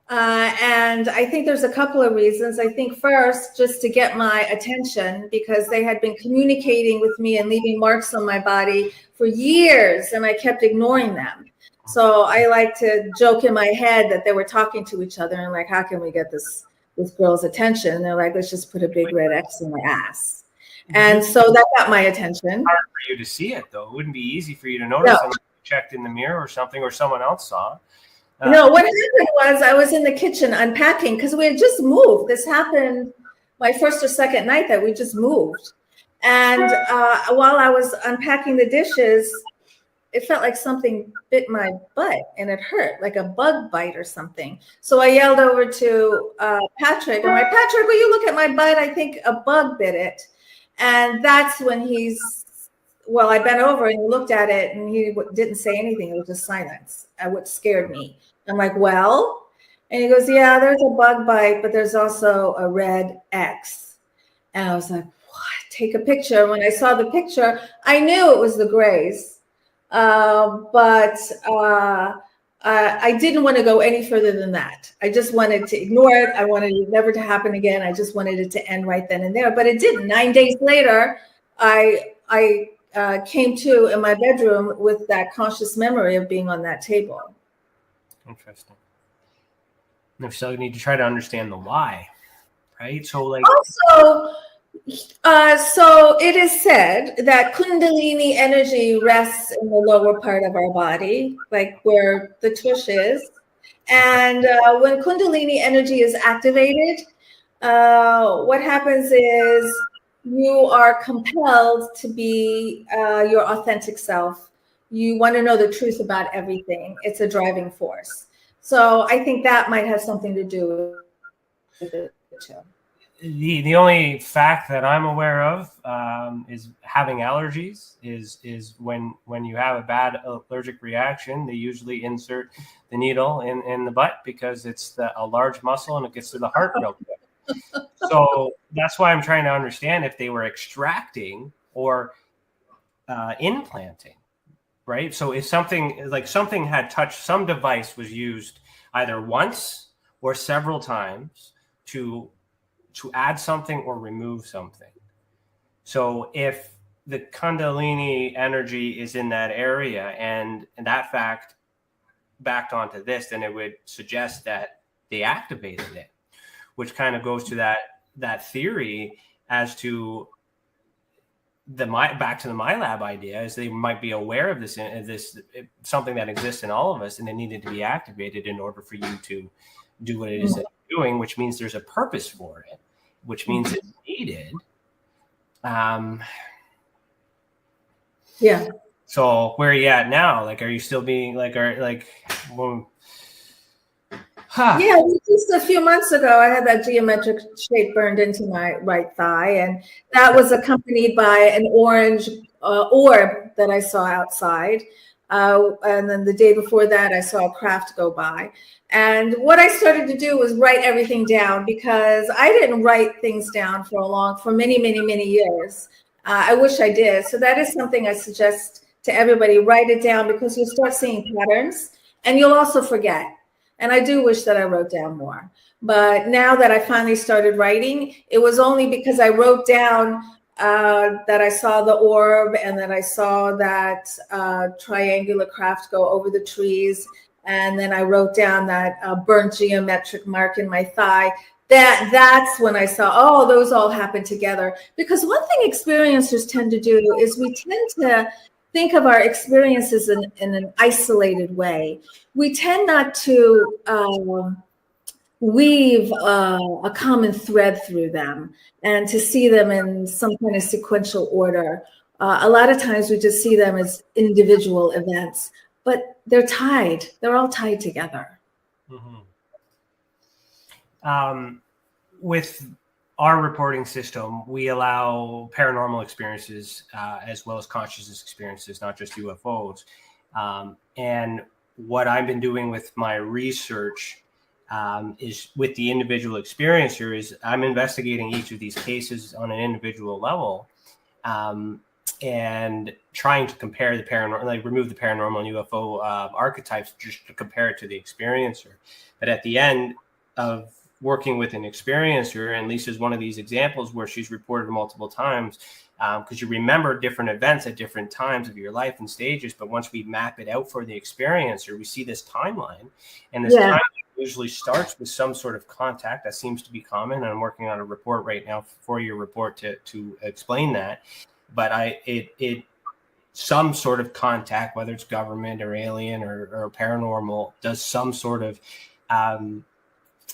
And I think there's a couple of reasons. I think first, just to get my attention, because they had been communicating with me and leaving marks on my body for years, and I kept ignoring them. So I like to joke in my head that they were talking to each other and like, how can we get this girl's attention? And they're like, let's just put a big red X in my ass. And so that got my attention. It's hard for you to see it, though. It wouldn't be easy for you to notice unless you checked in the mirror or something, or someone else saw. No, what happened was I was in the kitchen unpacking because we had just moved. This happened my first or second night that we just moved. And while I was unpacking the dishes, it felt like something bit my butt and it hurt, like a bug bite or something. So I yelled over to Patrick. I'm like, Patrick, will you look at my butt? I think a bug bit it. And that's when I bent over and he looked at it and he didn't say anything. It was just silence, which scared me. I'm like, well? And he goes, yeah, there's a bug bite, but there's also a red X. And I was like, what? Take a picture. When I saw the picture, I knew it was the Grays. But I didn't want to go any further than that. I just wanted to ignore it. I wanted it never to happen again. I just wanted it to end right then and there. But it didn't. 9 days later, I came to in my bedroom with that conscious memory of being on that table. Interesting. So you need to try to understand the why, right? So so it is said that Kundalini energy rests in the lower part of our body, like where the tush is. And when Kundalini energy is activated, what happens is you are compelled to be your authentic self. You want to know the truth about everything. It's a driving force. So I think that might have something to do with it too. The only fact that I'm aware of is having allergies is when you have a bad allergic reaction, they usually insert the needle in the butt because it's a large muscle and it gets to the heart real quick. So that's why I'm trying to understand if they were extracting or implanting, right? So if something had touched, some device was used either once or several times to add something or remove something. So if the Kundalini energy is in that area and that fact backed onto this, then it would suggest that they activated it, which kind of goes to that theory as to back to the MyLab idea, is they might be aware of this something that exists in all of us, and it needed to be activated in order for you to do what it is that you're doing, which means there's a purpose for it, which means it's needed. Yeah. So where are you at now? Like, are you still being Yeah, just a few months ago, I had that geometric shape burned into my right thigh, and that was accompanied by an orange orb that I saw outside. And then the day before that, I saw a craft go by. And what I started to do was write everything down, because I didn't write things down for many, many, many years. I wish I did. So that is something I suggest to everybody. Write it down, because you'll start seeing patterns and you'll also forget. And I do wish that I wrote down more. But now that I finally started writing, it was only because I wrote down that I saw the orb and that I saw that triangular craft go over the trees. And then I wrote down that burnt geometric mark in my thigh. That's when I saw, oh, those all happen together. Because one thing experiencers tend to do is we tend to think of our experiences in an isolated way. We tend not to weave a common thread through them, and to see them in some kind of sequential order. A lot of times we just see them as individual events, but they're tied. They're all tied together. Mm-hmm. With our reporting system, we allow paranormal experiences as well as consciousness experiences, not just UFOs. And what I've been doing with my research is with the individual experiencer is I'm investigating each of these cases on an individual level and trying to compare the paranormal, like remove the paranormal and UFO archetypes just to compare it to the experiencer. But at the end of working with an experiencer, and Lisa's one of these examples where she's reported multiple times, because you remember different events at different times of your life and stages. But once we map it out for the experiencer, we see this timeline, and this timeline usually starts with some sort of contact. That seems to be common. And I'm working on a report right now, for your report to explain that. But it some sort of contact, whether it's government or alien or paranormal, does some sort of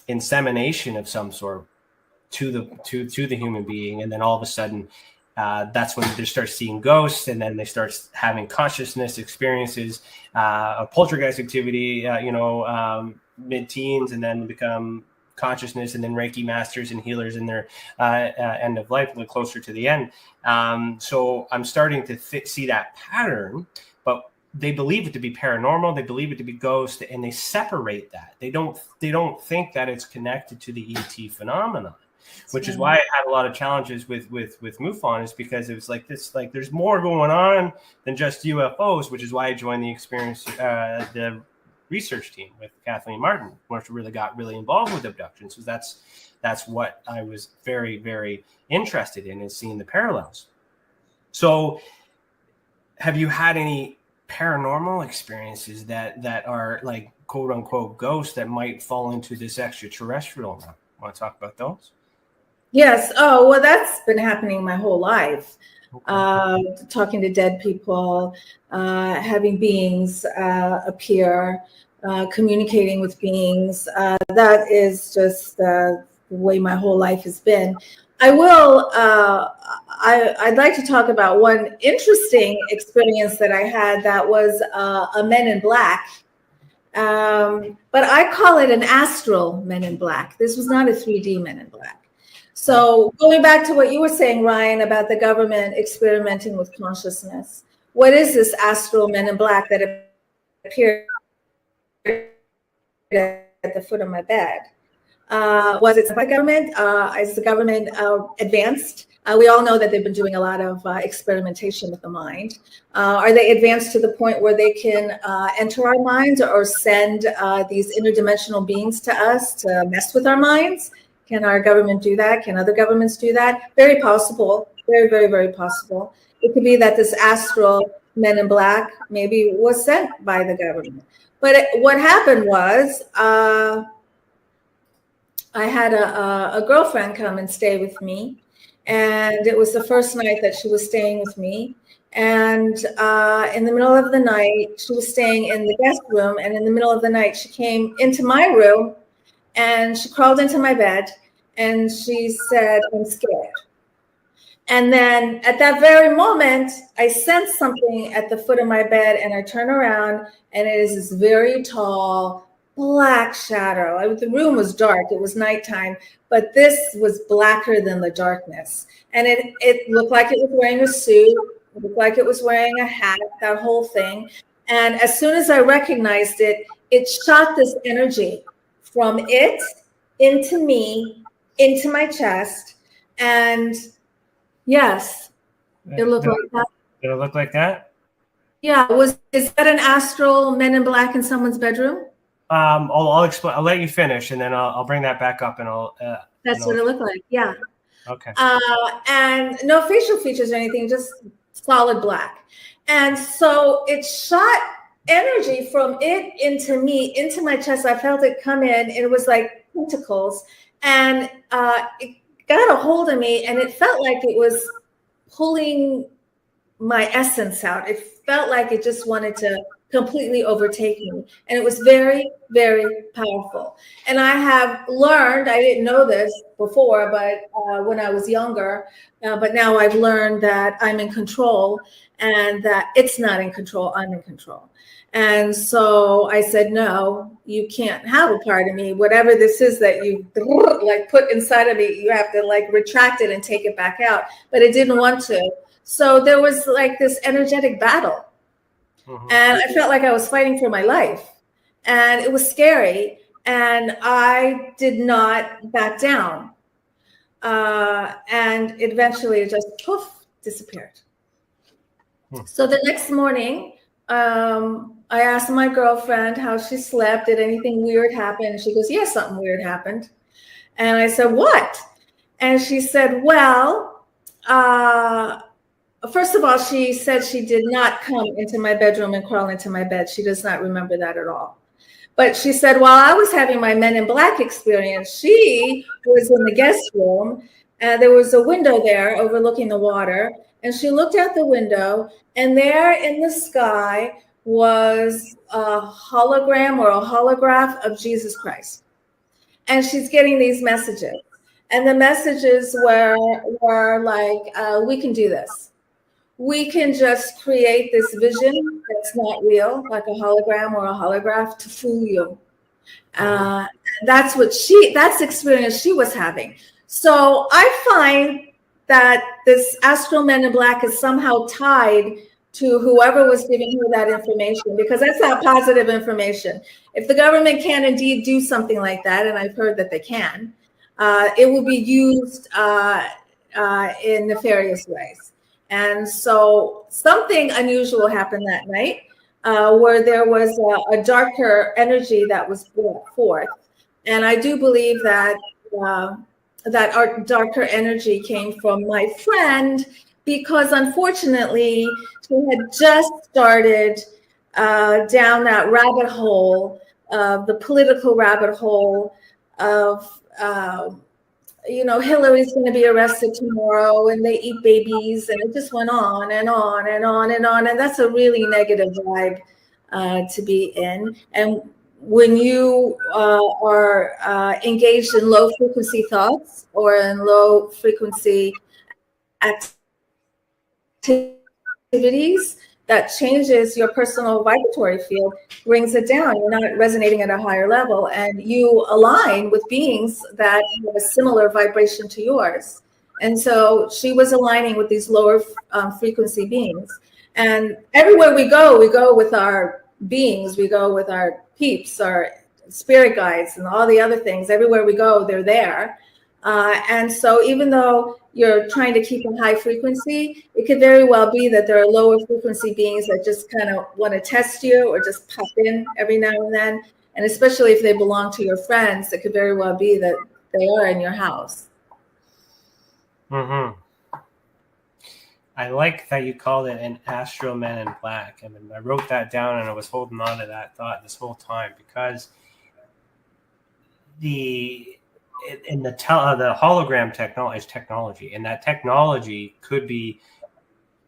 insemination of some sort to the human being, and then all of a sudden that's when they start seeing ghosts, and then they start having consciousness experiences, poltergeist activity, mid-teens, and then become consciousness, and then Reiki masters and healers in their end of life, a little closer to the end. So I'm starting to see that pattern, but they believe it to be paranormal. They believe it to be ghost, and they separate that. They don't think that it's connected to the ET phenomenon, which is why I had a lot of challenges with MUFON, is because it was like this, like there's more going on than just UFOs, which is why I joined the research team with Kathleen Marden, where she really got involved with abductions. So that's what I was very, very interested in, is seeing the parallels. So have you had any paranormal experiences that are like quote unquote ghosts that might fall into this extraterrestrial realm? Want to talk about those? Yes. Oh, well, that's been happening my whole life. Okay. Talking to dead people, having beings appear, communicating with beings. That is just the way my whole life has been. I'd like to talk about one interesting experience that I had that was a Men in Black. But I call it an astral Men in Black. This was not a 3D Men in Black. So going back to what you were saying, Ryan, about the government experimenting with consciousness, what is this astral Men in Black that appeared at the foot of my bed? Was it by government? As the government advanced? We all know that they've been doing a lot of experimentation with the mind. Are they advanced to the point where they can enter our minds or send these interdimensional beings to us to mess with our minds? Can our government do that? Can other governments do that? Very possible. Very, very, very possible. It could be that this astral Men in Black maybe was sent by the government. But what happened was I had a girlfriend come and stay with me. And it was the first night that she was staying with me. And in the middle of the night, she was staying in the guest room. And in the middle of the night, she came into my room and she crawled into my bed and she said, "I'm scared." And then at that very moment, I sensed something at the foot of my bed, and I turn around and it is this very tall black shadow. The room was dark. It was nighttime, but this was blacker than the darkness. And it looked like it was wearing a suit. It looked like it was wearing a hat, that whole thing. And as soon as I recognized it, it shot this energy from it into me, into my chest. And yes, it looked like that. Did it look like that? Yeah. Is that an astral Men in Black in someone's bedroom? I'll explain. I'll let you finish, and then I'll bring that back up, and I'll. That's what it looked like. Yeah. Okay. And no facial features or anything, just solid black. And so it shot energy from it into me, into my chest. I felt it come in. It was like tentacles, and it got a hold of me, and it felt like it was pulling my essence out. It felt like it just wanted to completely overtake me. And it was very, very powerful. And I have learned, I didn't know this before, but when I was younger, but now I've learned that I'm in control and that it's not in control, I'm in control. And so I said, no, you can't have a part of me. Whatever this is that you like put inside of me, you have to like retract it and take it back out. But it didn't want to. So there was like this energetic battle. And I felt like I was fighting for my life. And it was scary. And I did not back down. And eventually it just poof, disappeared. So the next morning, I asked my girlfriend how she slept. Did anything weird happen? She goes, yeah, something weird happened. And I said, what? And she said, well, first of all, she said she did not come into my bedroom and crawl into my bed. She does not remember that at all. But she said, while I was having my Men in Black experience, she was in the guest room. And there was a window there overlooking the water. And she looked out the window, and there in the sky was a hologram or a holograph of Jesus Christ. And she's getting these messages. And the messages were like, we can do this. We can just create this vision that's not real, like a hologram or a holograph, to fool you. That's the experience she was having. So I find that this astral Men in Black is somehow tied to whoever was giving her that information, because that's not positive information. If the government can indeed do something like that, and I've heard that they can, it will be used in nefarious ways. And so something unusual happened that night, where there was a darker energy that was brought forth. And I do believe that that our darker energy came from my friend, because unfortunately she had just started down that rabbit hole, the political rabbit hole of, Hillary's going to be arrested tomorrow and they eat babies, and it just went on and on and on and on. And that's a really negative vibe to be in. And when you are engaged in low frequency thoughts or in low frequency activities, that changes your personal vibratory field, brings it down. You're not resonating at a higher level, and you align with beings that have a similar vibration to yours. And so she was aligning with these lower frequency beings. And everywhere we go with our beings, we go with our peeps, our spirit guides, and all the other things. Everywhere we go, they're there. And so even though you're trying to keep a high frequency, it could very well be that there are lower frequency beings that just kind of want to test you or just pop in every now and then. And especially if they belong to your friends, it could very well be that they are in your house. Mm-hmm. I like that you called it an astral Men in Black. I mean, I wrote that down and I was holding on to that thought this whole time, because the hologram technology, and that technology could be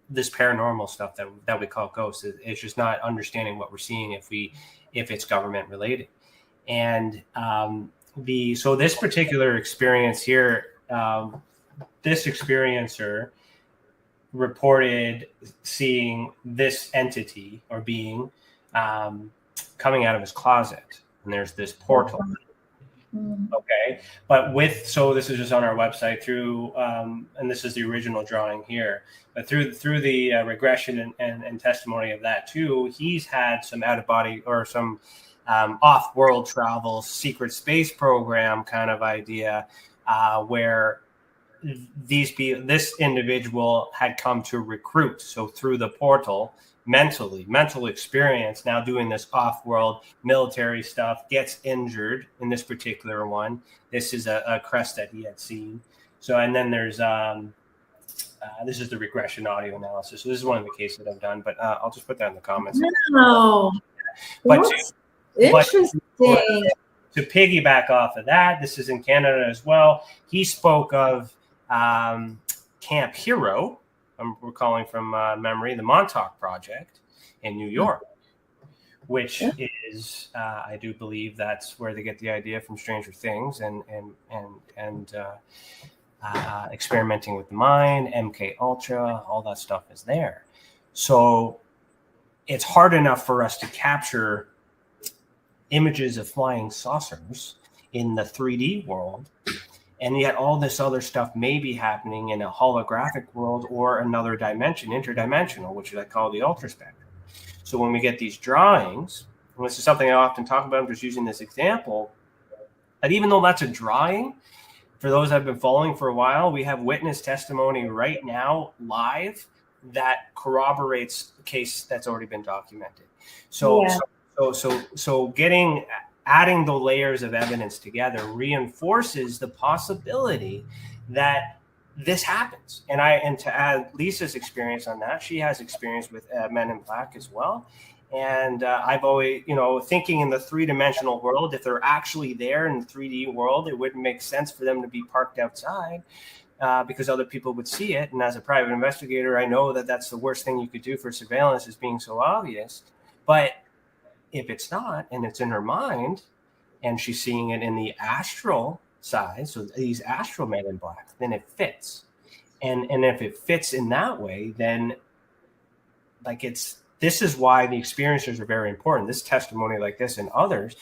this paranormal stuff that we call ghosts. It's just not understanding what we're seeing if it's government related. And so this particular experience here, this experiencer reported seeing this entity or being coming out of his closet, and there's this portal. Okay, but so this is just on our website through, and this is the original drawing here, but through the regression and testimony of that too, he's had some out of body or some off-world travel, secret space program kind of idea, where this individual had come to recruit. So through the portal, mental experience, now doing this off-world military stuff, gets injured in this particular one. This is a crest that he had seen. So, and then there's this is the regression audio analysis. So this is one of the cases that I've done, but I'll just put that in the comments. Wow, interesting. To piggyback off of that, this is in Canada as well. He spoke of Camp Hero. I'm recalling from memory, the Montauk Project in New York. which is, I do believe that's where they get the idea from Stranger Things and experimenting with the mind, MK Ultra, all that stuff is there. So it's hard enough for us to capture images of flying saucers in the 3D world, and yet all this other stuff may be happening in a holographic world or another dimension, interdimensional, which I call the ultraspectrum. So when we get these drawings, and this is something I often talk about, I'm just using this example, that even though that's a drawing, for those I've been following for a while, we have witness testimony right now live that corroborates the case that's already been documented. So adding the layers of evidence together reinforces the possibility that this happens. And to add Lisa's experience on that, she has experience with Men in Black as well. And I've always, thinking in the three-dimensional world, if they're actually there in the 3D world, it wouldn't make sense for them to be parked outside because other people would see it. And as a private investigator, I know that that's the worst thing you could do for surveillance, is being so obvious. But if it's not, and it's in her mind, and she's seeing it in the astral side, so these astral Men in Black, then it fits. And if it fits in that way, then this is why the experiencers are very important. This testimony like this and others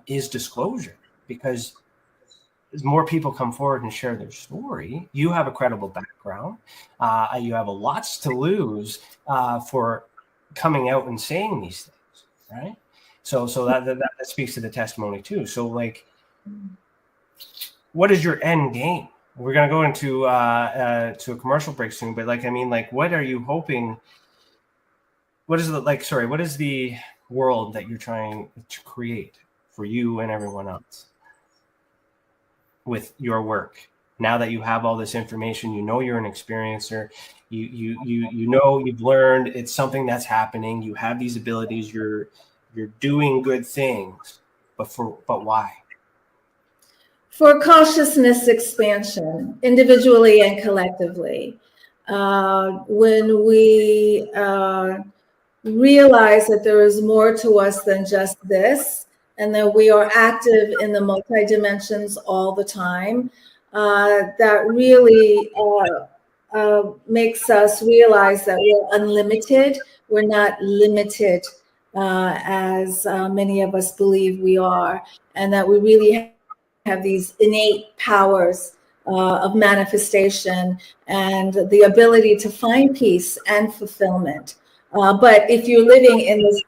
is disclosure, because as more people come forward and share their story, you have a credible background. You have lots to lose for coming out and saying these things. Right. So that speaks to the testimony too. So what is your end game? We're going to go into to a commercial break soon, but what are you hoping? What is what is the world that you're trying to create for you and everyone else with your work? Now that you have all this information, you're an experiencer, you've learned it's something that's happening. You have these abilities. You're doing good things, but why? For consciousness expansion, individually and collectively. When we realize that there is more to us than just this, and that we are active in the multi-dimensions all the time, that really makes us realize that we're unlimited. We're not limited as many of us believe we are, and that we really have these innate powers of manifestation and the ability to find peace and fulfillment. But if you're living in this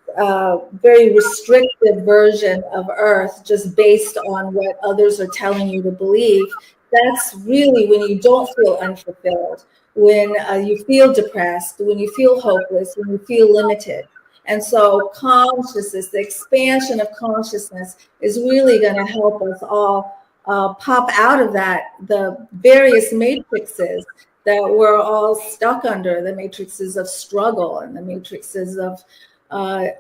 very restrictive version of Earth, just based on what others are telling you to believe, that's really when you don't feel unfulfilled, when you feel depressed, when you feel hopeless, when you feel limited. And so consciousness, the expansion of consciousness, is really going to help us all pop out of the various matrices that we're all stuck under, the matrices of struggle and the matrices of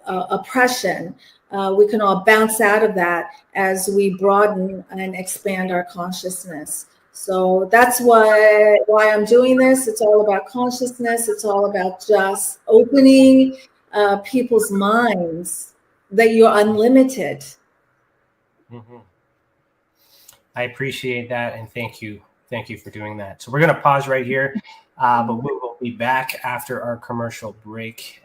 oppression. We can all bounce out of that as we broaden and expand our consciousness. So that's why I'm doing this. It's all about consciousness. It's all about just opening people's minds that you're unlimited. Mm-hmm. I appreciate that, and thank you for doing that. So we're going to pause right here, but we will be back after our commercial break.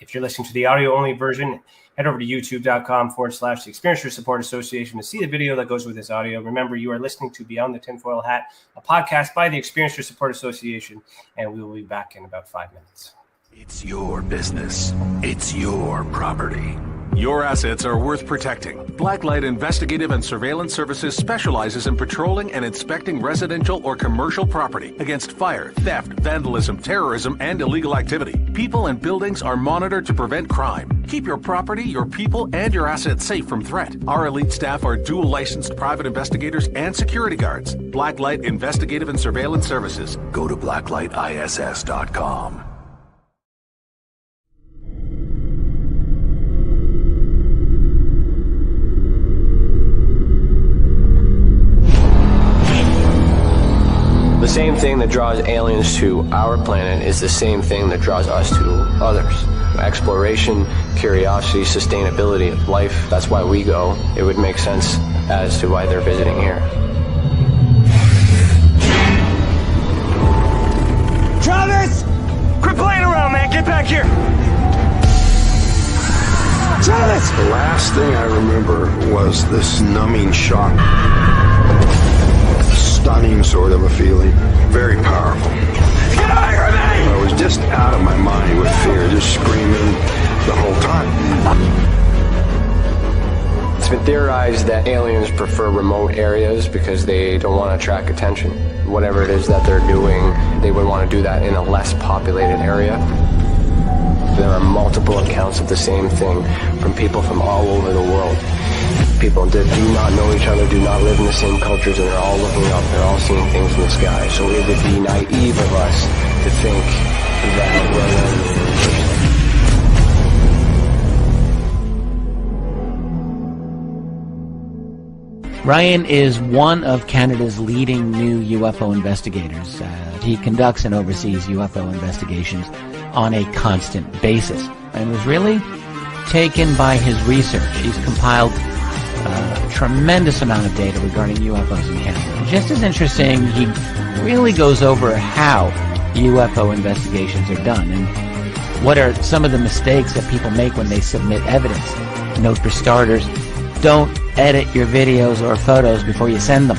If you're listening to the audio-only version, head over to youtube.com/The Experiencer Support Association to see the video that goes with this audio. Remember, you are listening to Beyond the Tinfoil Hat, a podcast by the Experiencer Support Association, and we will be back in about 5 minutes. It's your business. It's your property. Your assets are worth protecting. Blacklight Investigative and Surveillance Services specializes in patrolling and inspecting residential or commercial property against fire, theft, vandalism, terrorism, and illegal activity. People and buildings are monitored to prevent crime. Keep your property, your people, and your assets safe from threat. Our elite staff are dual licensed private investigators and security guards. Blacklight Investigative and Surveillance Services. Go to blacklightiss.com. The same thing that draws aliens to our planet is the same thing that draws us to others. Exploration, curiosity, sustainability of life. That's why we go. It would make sense as to why they're visiting here. Travis! Quit playing around, man. Get back here. Travis! The last thing I remember was this numbing shock. Stunning sort of a feeling. Very powerful. Get away from me! I was just out of my mind with fear, just screaming the whole time. It's been theorized that aliens prefer remote areas because they don't want to attract attention. Whatever it is that they're doing, they would want to do that in a less populated area. There are multiple accounts of the same thing from people from all over the world. People that do not know each other, do not live in the same cultures, and they're all looking up, they're all seeing things in the sky. So it would be naive of us to think that Ryan is one of Canada's leading new UFO investigators. He conducts and oversees UFO investigations on a constant basis and was really taken by his research. He's compiled a tremendous amount of data regarding UFOs in Canada. And just as interesting, he really goes over how UFO investigations are done and what are some of the mistakes that people make when they submit evidence. Note for starters, don't edit your videos or photos before you send them.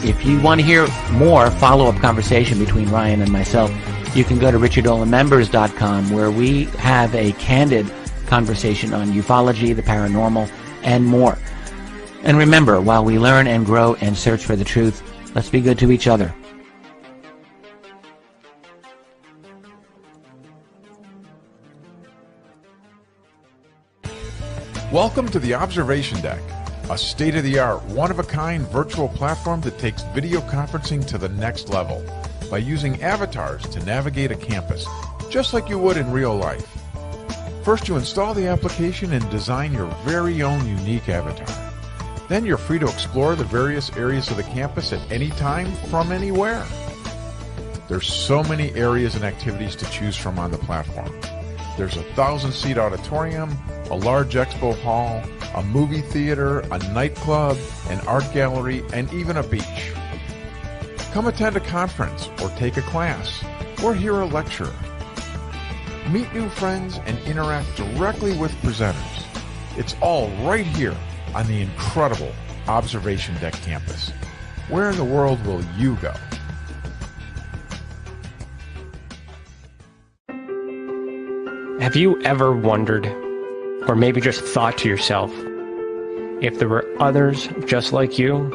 If you want to hear more follow-up conversation between Ryan and myself, you can go to richardolamembers.com, where we have a candid conversation on ufology, the paranormal, and more. And remember, while we learn and grow and search for the truth, let's be good to each other. Welcome to the Observation Deck, a state-of-the-art, one-of-a-kind virtual platform that takes video conferencing to the next level by using avatars to navigate a campus, just like you would in real life. First, you install the application and design your very own unique avatar. Then you're free to explore the various areas of the campus at any time from anywhere. There's so many areas and activities to choose from on the platform. There's a 1,000-seat auditorium, a large expo hall, a movie theater, a nightclub, an art gallery, and even a beach. Come attend a conference, or take a class, or hear a lecture. Meet new friends and interact directly with presenters. It's all right here on the incredible Observation Deck campus. Where in the world will you go? Have you ever wondered, or maybe just thought to yourself, if there were others just like you?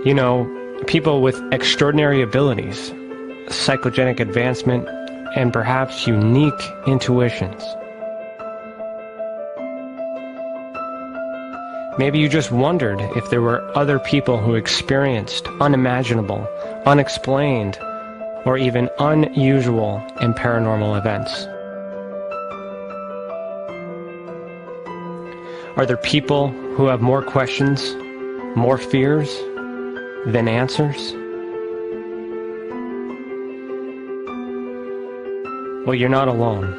You know, people with extraordinary abilities, psychogenic advancement, and perhaps unique intuitions. Maybe you just wondered if there were other people who experienced unimaginable, unexplained, or even unusual and paranormal events. Are there people who have more questions, more fears than answers? Well, you're not alone.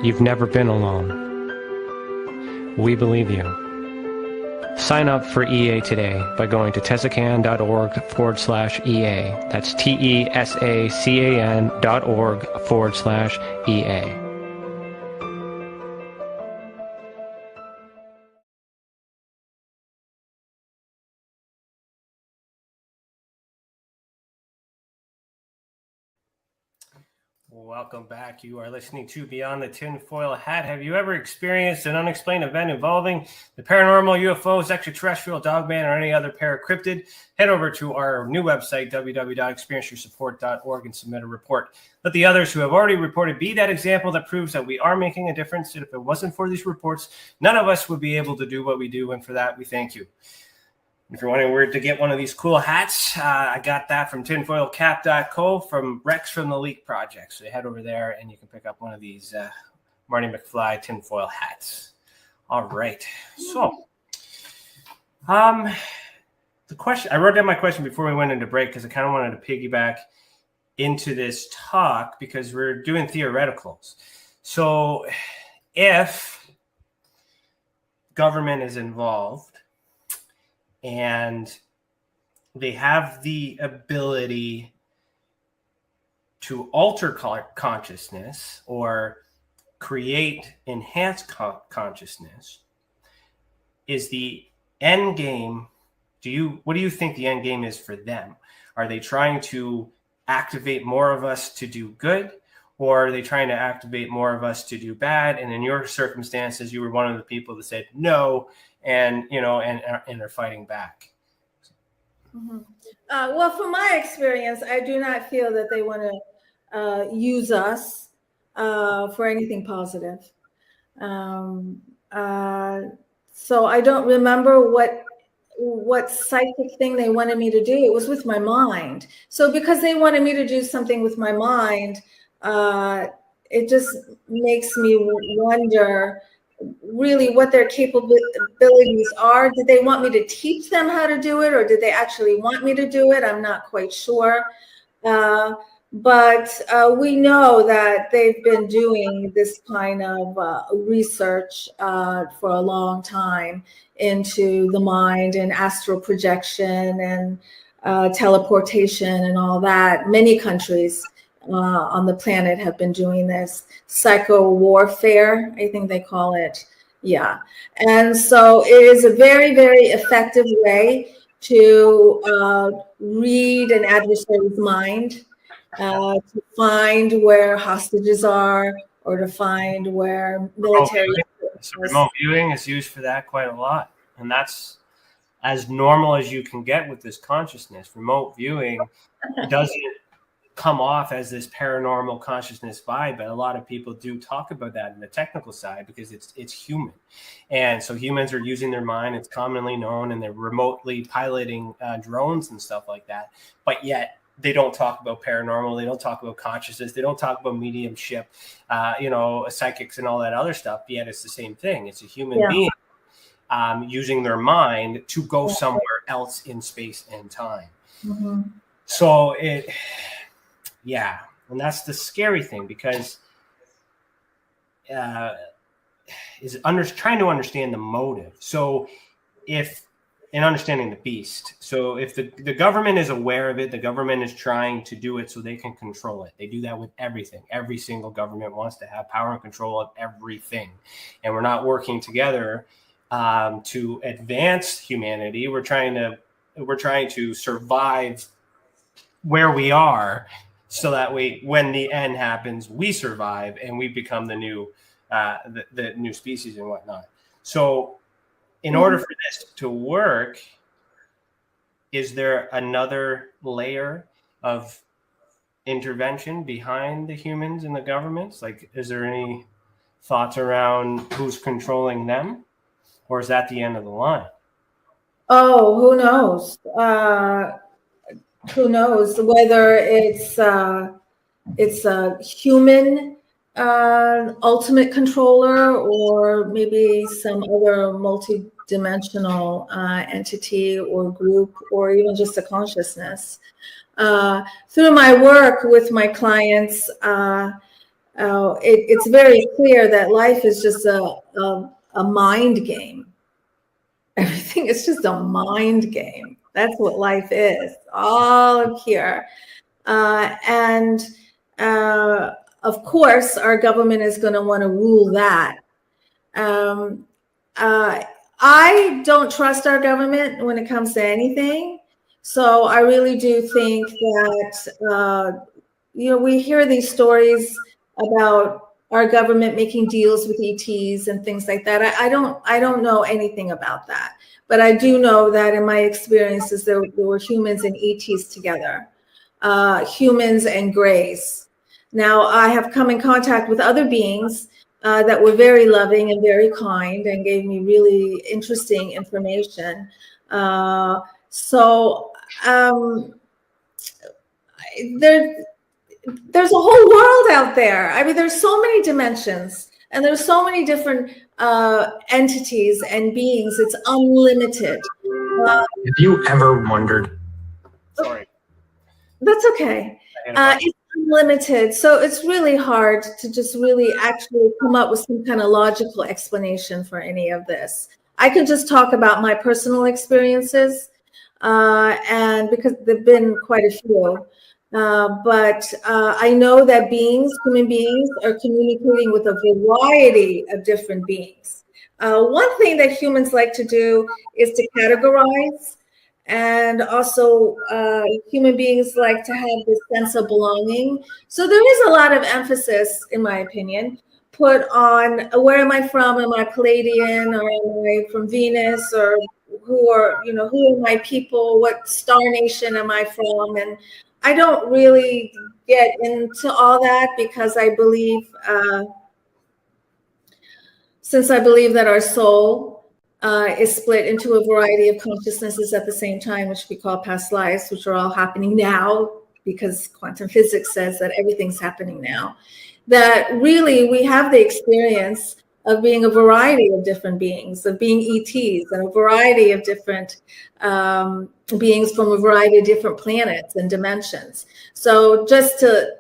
You've never been alone. We believe you. Sign up for EA today by going to tesacan.org/EA. That's TESACAN.org/EA. Welcome back. You are listening to Beyond the Tinfoil Hat. Have you ever experienced an unexplained event involving the paranormal, UFOs, extraterrestrial, dogman, or any other paracryptid? Head over to our new website, www.experienceyoursupport.org, and submit a report. Let the others who have already reported be that example that proves that we are making a difference. And if it wasn't for these reports, none of us would be able to do what we do. And for that, we thank you. If you're wondering where to get one of these cool hats, I got that from tinfoilcap.co from Rex from the Leak Project. So head over there and you can pick up one of these Marty McFly tinfoil hats. All right. So, the question, I wrote down my question before we went into break because I kind of wanted to piggyback into this talk because we're doing theoreticals. So if government is involved and they have the ability to alter consciousness or create enhanced consciousness, is the end game, what do you think the end game is for them? Are they trying to activate more of us to do good, or are they trying to activate more of us to do bad? And in your circumstances, you were one of the people that said no, and are fighting back. Mm-hmm. Well, from my experience, I do not feel that they want to use us for anything positive. So I don't remember what psychic thing they wanted me to do. It was with my mind. So because they wanted me to do something with my mind, it just makes me wonder really what their capabilities are. Did they want me to teach them how to do it, or did they actually want me to do it? I'm not quite sure. But we know that they've been doing this kind of research for a long time into the mind and astral projection and teleportation and all that. Many countries on the planet have been doing this. Psycho warfare, I think they call it. Yeah. And so it is a very, very effective way to read an adversary's mind, to find where hostages are, or to find where military. So remote viewing is used for that quite a lot. And that's as normal as you can get with this consciousness. Remote viewing doesn't come off as this paranormal consciousness vibe, but a lot of people do talk about that in the technical side because it's human. And so humans are using their mind. It's commonly known, and they're remotely piloting drones and stuff like that. But yet they don't talk about paranormal. They don't talk about consciousness. They don't talk about mediumship, psychics and all that other stuff. Yet it's the same thing. It's a human being using their mind to go somewhere else in space and time. Mm-hmm. So and that's the scary thing, because trying to understand the motive. So understanding the beast. So if the government is aware of it, the government is trying to do it so they can control it. They do that with everything. Every single government wants to have power and control of everything. And we're not working together to advance humanity. We're trying to survive where we are, so that when the end happens, we survive and we become the new the new species and whatnot. So in order for this to work, is there another layer of intervention behind the humans and the governments? Like, is there any thoughts around who's controlling them? Or is that the end of the line? Oh, who knows? Who knows whether it's a human ultimate controller, or maybe some other multi-dimensional entity or group, or even just a consciousness. Through my work with my clients, it's very clear that life is just a mind game. Everything is just a mind game. That's what life is, all up here. And of course, our government is going to want to rule that. I don't trust our government when it comes to anything. So I really do think that, we hear these stories about our government making deals with ETs and things like that. I don't know anything about that. But I do know that in my experiences, there were humans and ETs together, humans and grays. Now, I have come in contact with other beings that were very loving and very kind and gave me really interesting information. There's a whole world out there. I mean, there's so many dimensions, and there's so many different entities and beings. It's unlimited. Have you ever wondered? Sorry. That's okay. It's unlimited, so it's really hard to just really actually come up with some kind of logical explanation for any of this. I can just talk about my personal experiences, and because there've been quite a few. But I know that human beings, are communicating with a variety of different beings. One thing that humans like to do is to categorize, and also human beings like to have this sense of belonging. So there is a lot of emphasis, in my opinion, put on where am I from? Am I Palladian, or am I from Venus, or who are my people? What star nation am I from? And I don't really get into all that because I believe, since I believe that our soul is split into a variety of consciousnesses at the same time, which we call past lives, which are all happening now because quantum physics says that everything's happening now, that really we have the experience of being a variety of different beings, of being ETs, and a variety of different beings from a variety of different planets and dimensions. So just to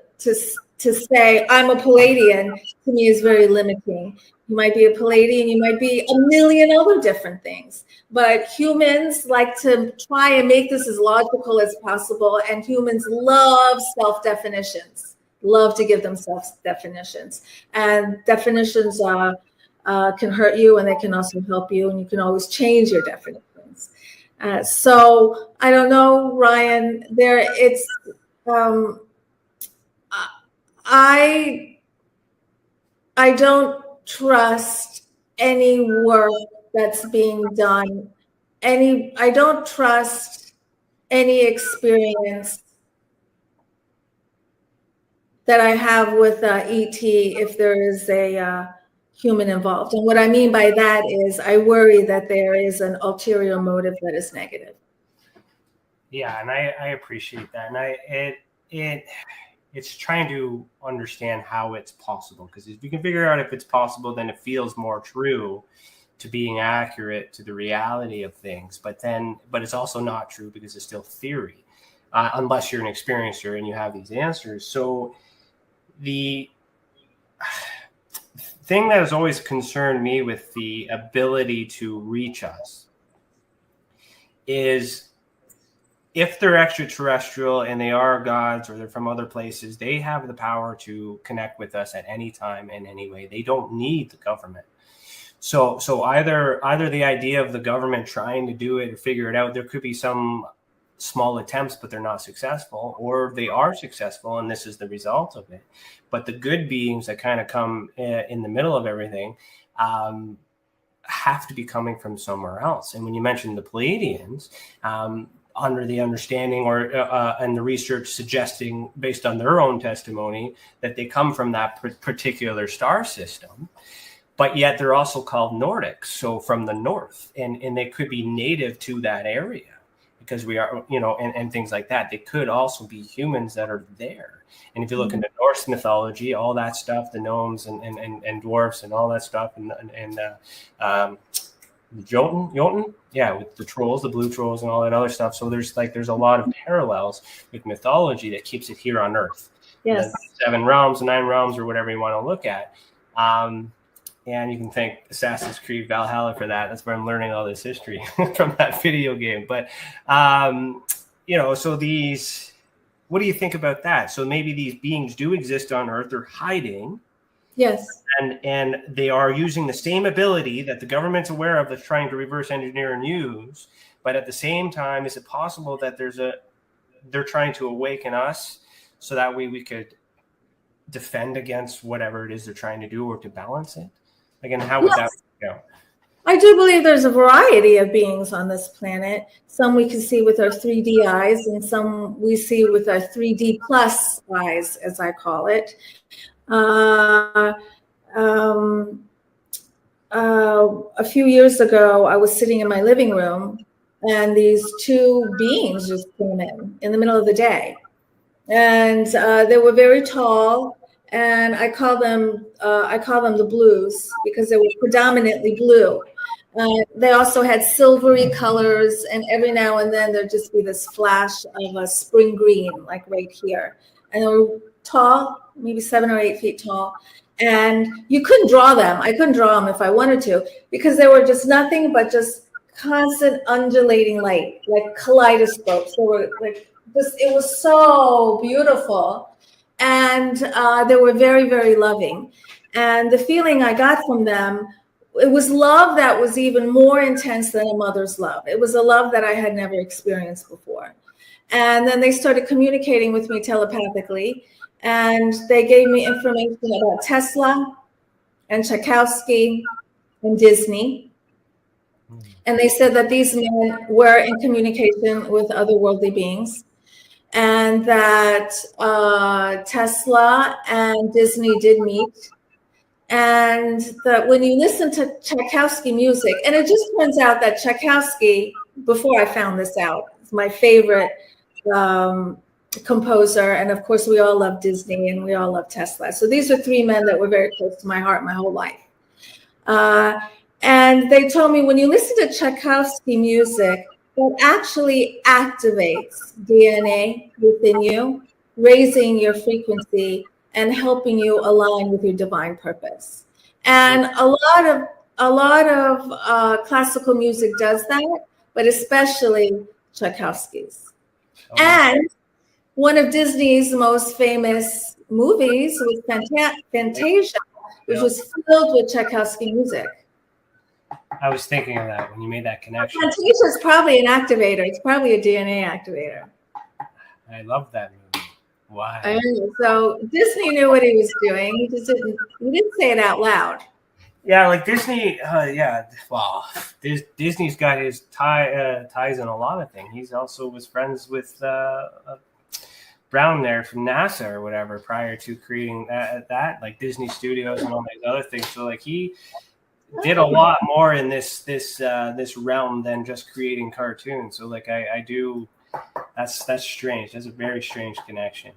say I'm a Palladian, to me, is very limiting. You might be a Palladian, you might be a million other different things. But humans like to try and make this as logical as possible, and humans love self-definitions, love to give themselves definitions. And definitions can hurt you, and they can also help you, and you can always change your definitions. So I don't know, Ryan, I don't trust any work that's being done. I don't trust any experience that I have with ET if there is a human involved. And what I mean by that is I worry that there is an ulterior motive that is negative. Yeah, and I appreciate that. And it's trying to understand how it's possible, because if you can figure out if it's possible, then it feels more true to being accurate to the reality of things. But it's also not true because it's still theory, unless you're an experiencer and you have these answers. So the thing that has always concerned me with the ability to reach us is, if they're extraterrestrial and they are gods, or they're from other places, they have the power to connect with us at any time in any way. They don't need the government. So either the idea of the government trying to do it or figure it out, there could be some small attempts, but they're not successful, or they are successful and this is the result of it. But the good beings that kind of come in the middle of everything have to be coming from somewhere else. And when you mentioned the Palladians, under the understanding and the research suggesting, based on their own testimony, that they come from that particular star system, but yet they're also called Nordics, so from the north, and they could be native to that area because we are, and things like that. They could also be humans that are there. And if you look into Norse mythology, all that stuff, the gnomes and dwarfs and all that stuff, and Jotun, yeah, with the trolls, the blue trolls, and all that other stuff. So there's a lot of parallels with mythology that keeps it here on Earth. Yes. 7 realms, 9 realms, or whatever you want to look at. And you can thank Assassin's Creed Valhalla for that. That's where I'm learning all this history from that video game. But so these, what do you think about that? So maybe these beings do exist on Earth. They're hiding. Yes. And they are using the same ability that the government's aware of, that's trying to reverse engineer and use. But at the same time, is it possible that they're trying to awaken us so that way we could defend against whatever it is they're trying to do, or to balance it? Again, how would that go? I do believe there's a variety of beings on this planet. Some we can see with our 3D eyes, and some we see with our 3D plus eyes, as I call it. A few years ago, I was sitting in my living room, and these 2 beings just came in the middle of the day, and they were very tall, and I call them the blues because they were predominantly blue, They also had silvery colors, and every now and then there'd just be this flash of a spring green, like right here. And they were tall, maybe 7 or 8 feet tall. And you couldn't draw them. I couldn't draw them if I wanted to, because they were just nothing but just constant undulating light, like kaleidoscopes. They were like this. It was so beautiful. And they were very, very loving. And the feeling I got from them, it was love that was even more intense than a mother's love. It was a love that I had never experienced before. And then they started communicating with me telepathically, and they gave me information about Tesla and Tchaikovsky and Disney. And they said that these men were in communication with otherworldly beings, and that Tesla and Disney did meet. And that when you listen to Tchaikovsky music, and it just turns out that Tchaikovsky, before I found this out, is my favorite composer. And of course, we all love Disney and we all love Tesla. So these are 3 men that were very close to my heart my whole life. And they told me when you listen to Tchaikovsky music, that actually activates DNA within you, raising your frequency and helping you align with your divine purpose. And a lot of classical music does that, but especially Tchaikovsky's. And one of Disney's most famous movies was Fantasia, which was filled with Tchaikovsky music. I was thinking of that when you made that connection. Fantasia is probably an activator. It's probably a DNA activator. I love that movie. Why? So Disney knew what he was doing. He just didn't say it out loud. Yeah, like Disney. Yeah, well, Disney's got his ties in a lot of things. He's also was friends with Brown there from NASA or whatever prior to creating that like Disney Studios and all these other things. So like he did a lot more in this realm than just creating cartoons. So like I do. That's strange. That's a very strange connection.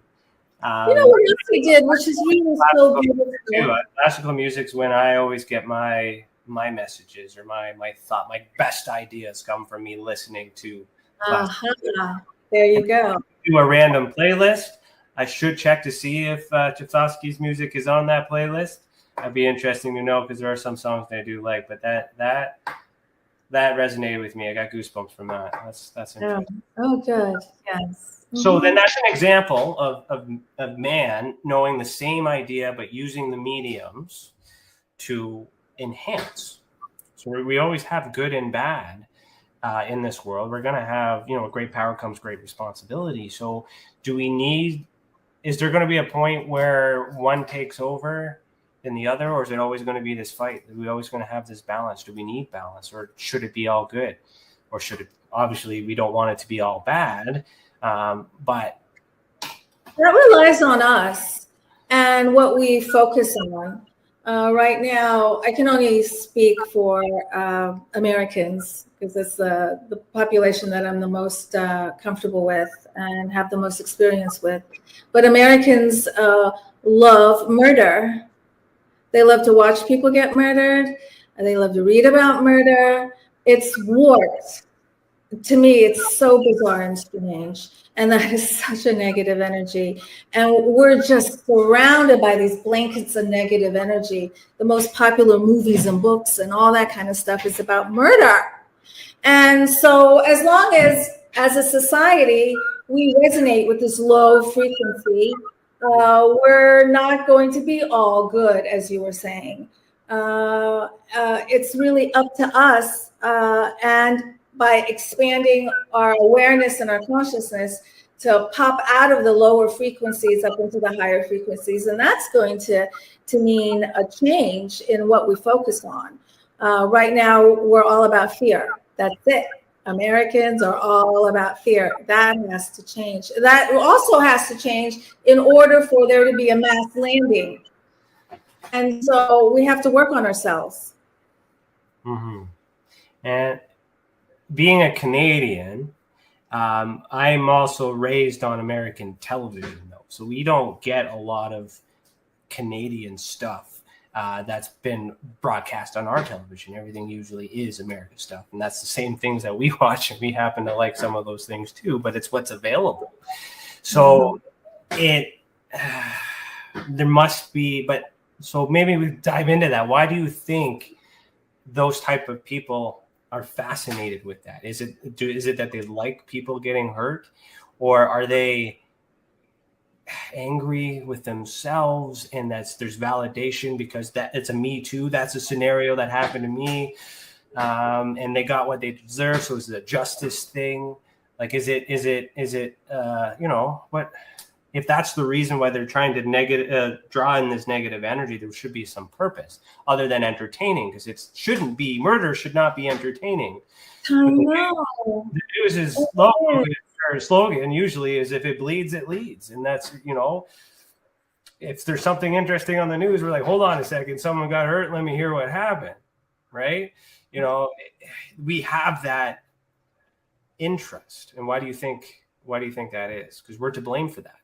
You know what else he did, which is really so beautiful. Classical music's when I always get my messages or my thought, my best ideas come from me listening to. There you go. Do a random playlist. I should check to see if Tchaikovsky's music is on that playlist. That'd be interesting to know because there are some songs that I do like, but that resonated with me. I got goosebumps from that. That's interesting. Oh, good. Yes. So then that's an example of man knowing the same idea but using the mediums to enhance. So we always have good and bad in this world. We're going to have, with great power comes great responsibility. So is there going to be a point where one takes over than the other, or is it always going to be this fight? Are we always going to have this balance? Do we need balance, or should it be all good? Or should it, obviously we don't want it to be all bad. But that relies on us and what we focus on. Right now, I can only speak for Americans because it's the population that I'm the most comfortable with and have the most experience with. But Americans love murder. They love to watch people get murdered. And they love to read about murder. It's warped. To me, it's so bizarre and strange. And that is such a negative energy. And we're just surrounded by these blankets of negative energy. The most popular movies and books and all that kind of stuff is about murder. And so as long as a society, we resonate with this low frequency, we're not going to be all good, as you were saying. It's really up to us, and by expanding our awareness and our consciousness to pop out of the lower frequencies up into the higher frequencies. And that's going to mean a change in what we focus on. Right now, we're all about fear. That's it. Americans are all about fear. That has to change. That also has to change in order for there to be a mass landing. And so we have to work on ourselves. Mm-hmm. And being a Canadian, I'm also raised on American television, though. So we don't get a lot of Canadian stuff. that's been broadcast on our television. Everything usually is American stuff, and that's the same things that we watch, and we happen to like some of those things too, but it's what's available. So there must be, but so maybe we dive into that. Why do you think those type of people are fascinated with that? Is it that they like people getting hurt, or are they angry with themselves and there's validation because that it's a me too, that's a scenario that happened to me, and they got what they deserve, so it's a justice thing? Like, is it what if that's the reason why they're trying to draw in this negative energy? There should be some purpose other than entertaining, because murder should not be entertaining. I know. The news slogan usually is, if it bleeds, it leads. And that's, if there's something interesting on the news, we're like, hold on a second, someone got hurt, let me hear what happened, right? We have that interest. And why do you think that is? Because we're to blame for that.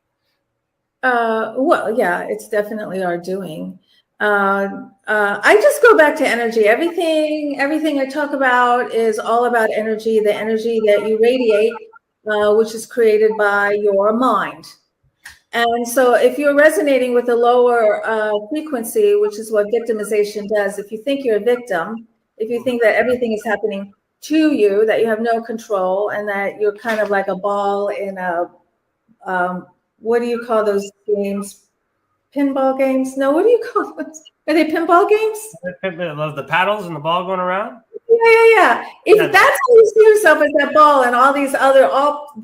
Well, yeah, it's definitely our doing. I just go back to energy. Everything I talk about is all about energy, the energy that you radiate, which is created by your mind. And so if you're resonating with a lower frequency, which is what victimization does, if you think you're a victim, if you think that everything is happening to you, that you have no control, and that you're kind of like a ball in a what do you call those games? Pinball games? No, what do you call them? Are they pinball games? The paddles and the ball going around? Yeah. If that's how you see yourself as that ball, and all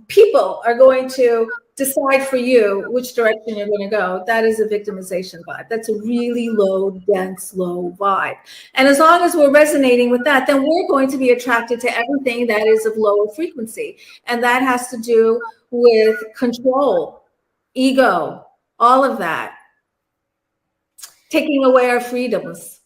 people are going to decide for you which direction you're going to go, that is a victimization vibe. That's a really low, dense, low vibe. And as long as we're resonating with that, then we're going to be attracted to everything that is of lower frequency. And that has to do with control, ego, all of that, taking away our freedoms.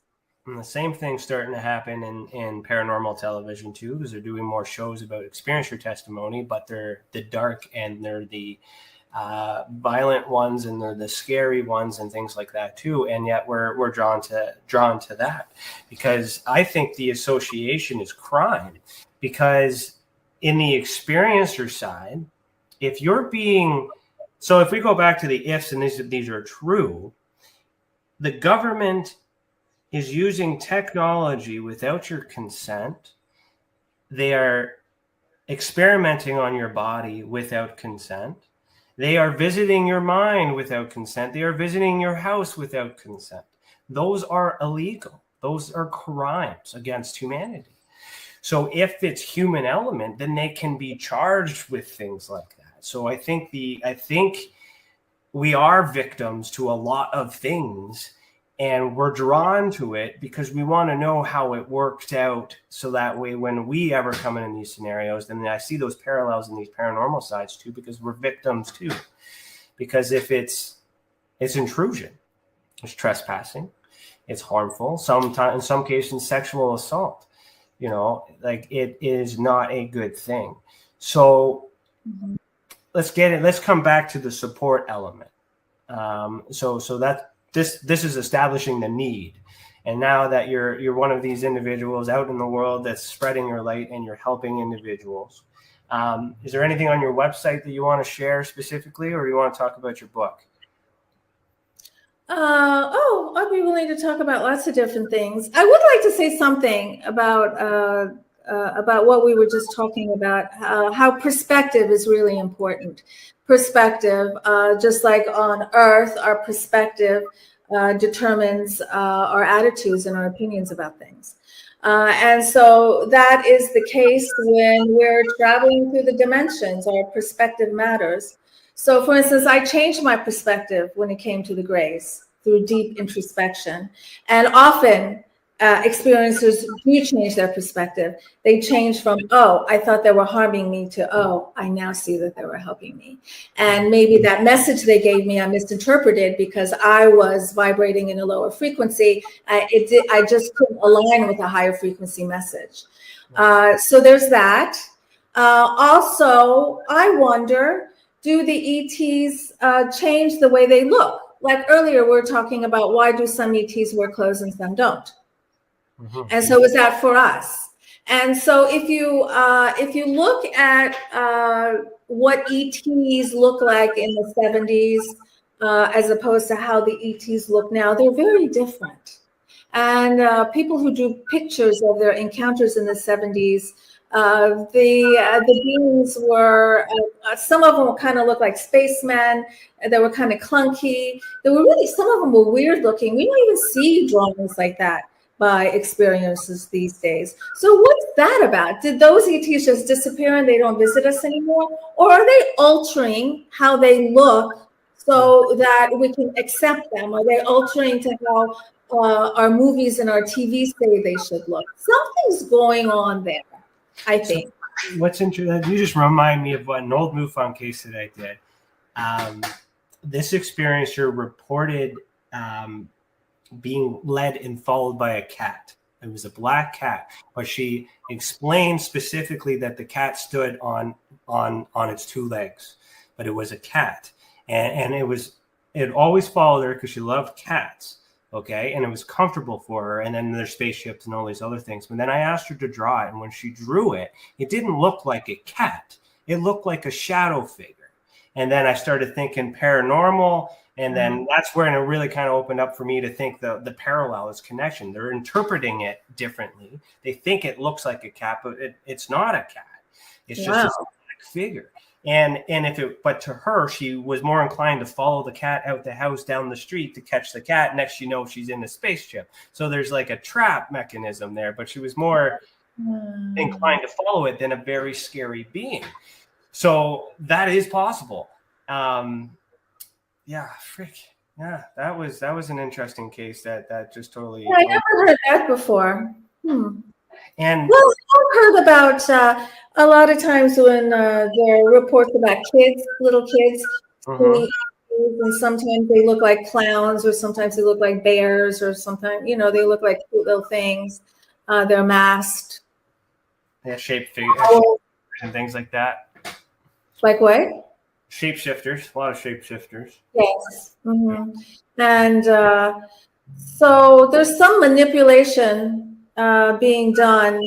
And the same thing's starting to happen in paranormal television too, because they're doing more shows about experiencer testimony, but they're the dark and they're the violent ones and they're the scary ones and things like that too. And yet we're drawn to that, because I think the association is crime. Because in the experiencer side, if we go back to the ifs, and these are true, the government is using technology without your consent. They are experimenting on your body without consent. They are visiting your mind without consent. They are visiting your house without consent. Those are illegal. Those are crimes against humanity. So if it's human element, then they can be charged with things like that. So I think we are victims to a lot of things, and we're drawn to it because we want to know how it worked out. So that way, when we ever come in these scenarios, then I see those parallels in these paranormal sides too, because we're victims too. Because if it's intrusion, it's trespassing, it's harmful. In some cases, sexual assault. Like, it is not a good thing. So. Mm-hmm. Let's come back to the support element. So that this is establishing the need. And now that you're one of these individuals out in the world that's spreading your light and you're helping individuals, is there anything on your website that you want to share specifically, or you want to talk about your book? I'd be willing to talk about lots of different things. I would like to say something about what we were just talking about, how perspective is really important. Perspective, just like on Earth, our perspective determines our attitudes and our opinions about things. And so that is the case when we're traveling through the dimensions. Our perspective matters. So, for instance, I changed my perspective when it came to the grays through deep introspection. And often, experiencers do change their perspective. They change from, oh, I thought they were harming me, to, oh, I now see that they were helping me. And maybe that message they gave me, I misinterpreted because I was vibrating in a lower frequency. I just couldn't align with a higher frequency message. So there's that. Also, I wonder, do the ETs change the way they look? like earlier, we're talking about why do some ETs wear clothes and some don't? And so is that for us? And so if you look at what ETs look like in the 70s as opposed to how the ETs look now, they're very different. And people who drew pictures of their encounters in the 70s, the beings were, some of them kind of looked like spacemen. They were kind of clunky. They were really, some of them were weird looking. We don't even see drawings like that by experiences these days. So what's that about? Did those ETs just disappear and they don't visit us anymore? Or are they altering how they look so that we can accept them? Are they altering to how our movies and our TV say they should look? Something's going on there, I think. So what's interesting, you just remind me of an old MUFON case that I did. This experiencer reported being led and followed by a cat. It was a black cat, but she explained specifically that the cat stood on its two legs, but it was a cat, and it always followed her because she loved cats. Okay, and it was comfortable for her. And then there's spaceships and all these other things. But then I asked her to draw it, and when she drew it, it didn't look like a cat. It looked like a shadow figure. And then I started thinking paranormal. And then that's where it really kind of opened up for me to think the parallel is connection. They're interpreting it differently. They think it looks like a cat, but it's not a cat. It's just a black figure. But to her, she was more inclined to follow the cat out the house down the street to catch the cat. Next, you know, she's in a spaceship. So there's like a trap mechanism there, but she was more inclined to follow it than a very scary being. So that is possible. That was an interesting case that just totally. Yeah, I never heard that before. And well, I've heard about a lot of times when there are reports about little kids, and sometimes they look like clowns, or sometimes they look like bears, or sometimes they look like cute little things. They're masked. Yeah, shape figures and things like that. Like what? Shapeshifters, a lot of shapeshifters. Yes. And so there's some manipulation being done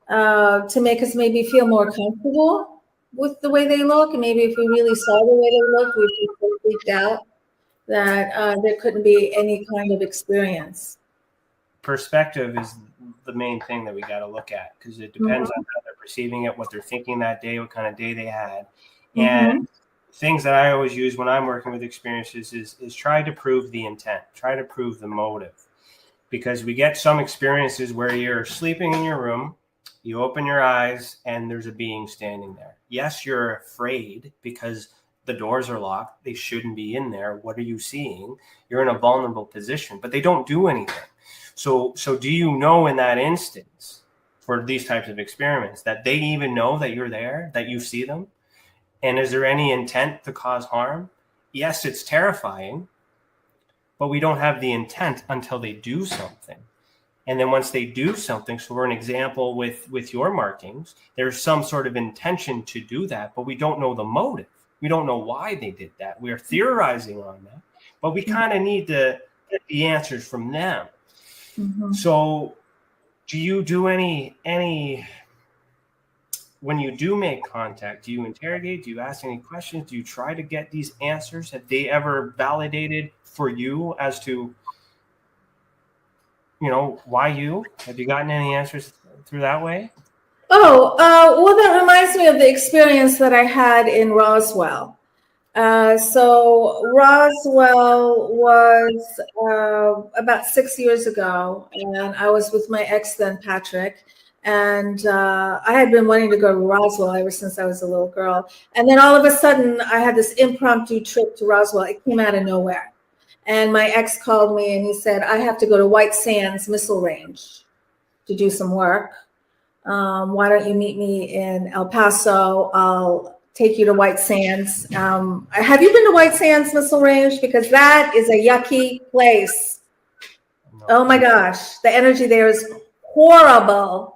to make us maybe feel more comfortable with the way they look. And maybe if we really saw the way they looked, we'd be so freaked out that there couldn't be any kind of experience. Perspective is the main thing that we got to look at, because it depends on how they're perceiving it, what they're thinking that day, what kind of day they had. And things that I always use when I'm working with experiences is try to prove the intent, try to prove the motive. Because we get some experiences where you're sleeping in your room, you open your eyes, and there's a being standing there. Yes, you're afraid because the doors are locked. They shouldn't be in there. What are you seeing? You're in a vulnerable position, but they don't do anything. So do you know in that instance for these types of experiments that they even know that you're there, that you see them? And is there any intent to cause harm? Yes, it's terrifying, but we don't have the intent until they do something. And then once they do something, so for an example with your markings, there's some sort of intention to do that, but we don't know the motive. We don't know why they did that. We are theorizing on that, but we kind of need to get the answers from them. So do you do any when you do make contact, do you interrogate? Do you ask any questions? Do you try to get these answers? Have they ever validated for you as to, why you? Have you gotten any answers through that way? Well, that reminds me of the experience that I had in Roswell. So Roswell was about 6 years ago, and I was with my ex then, Patrick. And I had been wanting to go to Roswell ever since I was a little girl. And then all of a sudden, I had this impromptu trip to Roswell. It came out of nowhere. And my ex called me and he said, I have to go to White Sands Missile Range to do some work. Why don't you meet me in El Paso? I'll take you to White Sands. Have you been to White Sands Missile Range? Because that is a yucky place. Oh my gosh, the energy there is horrible.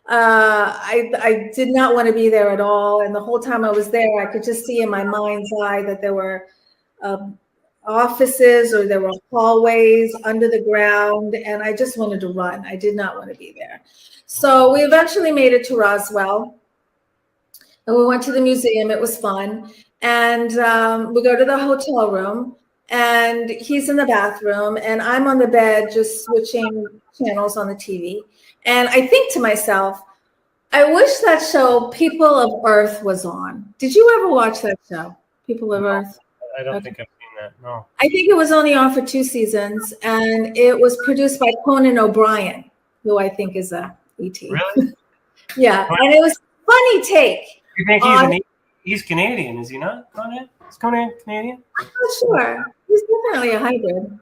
I did not want to be there at all. And the whole time I was there, I could just see in my mind's eye that there were offices, or there were hallways under the ground, and I just wanted to run. I did not want to be there. So we eventually made it to Roswell, and we went to the museum. It was fun. And we go to the hotel room, and he's in the bathroom, and I'm on the bed just switching channels on the TV. And I think to myself, I wish that show People of Earth was on. Did you ever watch that show, People of Earth? I don't think I've seen that, no. I think it was only on for 2 seasons, and it was produced by Conan O'Brien, who I think is a ET. Really? Yeah, and it was a funny take. You think he's Canadian, is he not, Conan? Is Conan Canadian? I'm not sure. He's definitely a hybrid.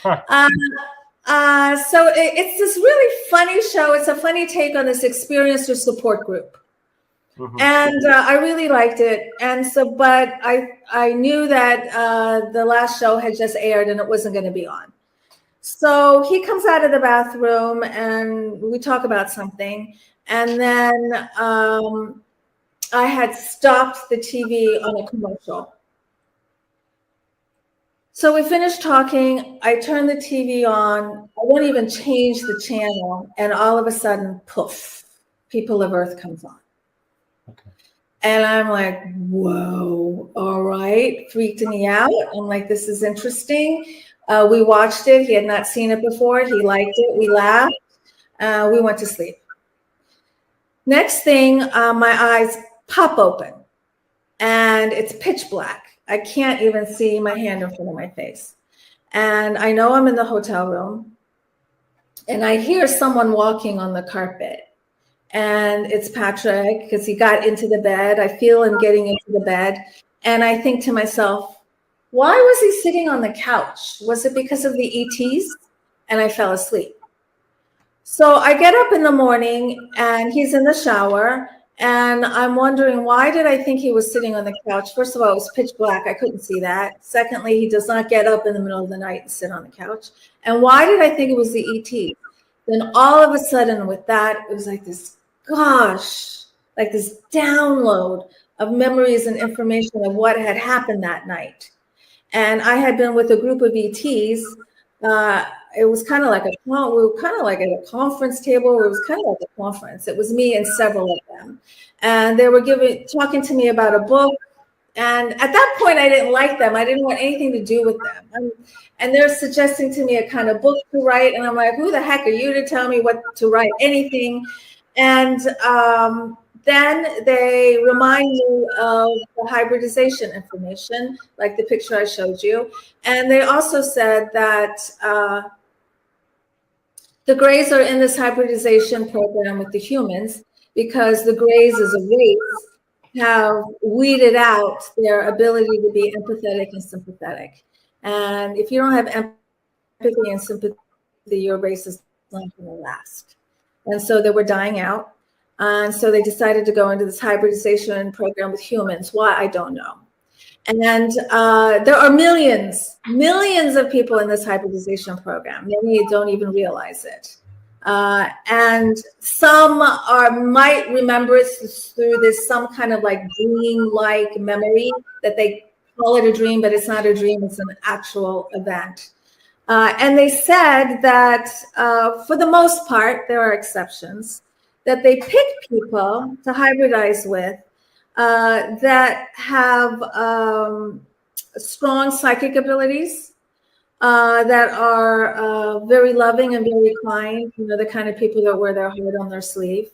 Huh. So it's this really funny show. It's a funny take on this experiencer support group. Mm-hmm. And I really liked it. And so, but I knew that the last show had just aired and it wasn't going to be on. So he comes out of the bathroom and we talk about something. And then I had stopped the TV on a commercial. So we finished talking. I turned the TV on. I won't even change the channel. And all of a sudden, poof, People of Earth comes on. Okay. And I'm like, whoa, all right. Freaked me out. I'm like, this is interesting. We watched it. He had not seen it before. He liked it. We laughed. We went to sleep. Next thing, my eyes pop open. And it's pitch black. I can't even see my hand in front of my face. And I know I'm in the hotel room. And I hear someone walking on the carpet. And it's Patrick, because he got into the bed. I feel him getting into the bed. And I think to myself, why was he sitting on the couch? Was it because of the ETs? And I fell asleep. So I get up in the morning and he's in the shower. And I'm wondering, why did I think he was sitting on the couch? First of all, it was pitch black. I couldn't see that. Secondly, he does not get up in the middle of the night and sit on the couch. And why did I think it was the ET? Then all of a sudden with that, it was like this, gosh, like this download of memories and information of what had happened that night. And I had been with a group of ETs. It was kind of like we were kind of like at a conference table. It was kind of like a conference. It was me and several of them. And they were talking to me about a book. And at that point, I didn't like them. I didn't want anything to do with them. And they're suggesting to me a kind of book to write. And I'm like, who the heck are you to tell me what to write, anything? And then they remind me of the hybridization information, like the picture I showed you. And they also said that the Greys are in this hybridization program with the humans because the Greys as a race have weeded out their ability to be empathetic and sympathetic. And if you don't have empathy and sympathy, your race is not going to last. And so they were dying out. And so they decided to go into this hybridization program with humans. Why? I don't know. And there are millions of people in this hybridization program. Many don't even realize it. And some might remember it through this some kind of like dream-like memory that they call it a dream, but it's not a dream, it's an actual event. And they said that for the most part, there are exceptions, that they pick people to hybridize with that have strong psychic abilities, that are very loving and very kind, the kind of people that wear their heart on their sleeve.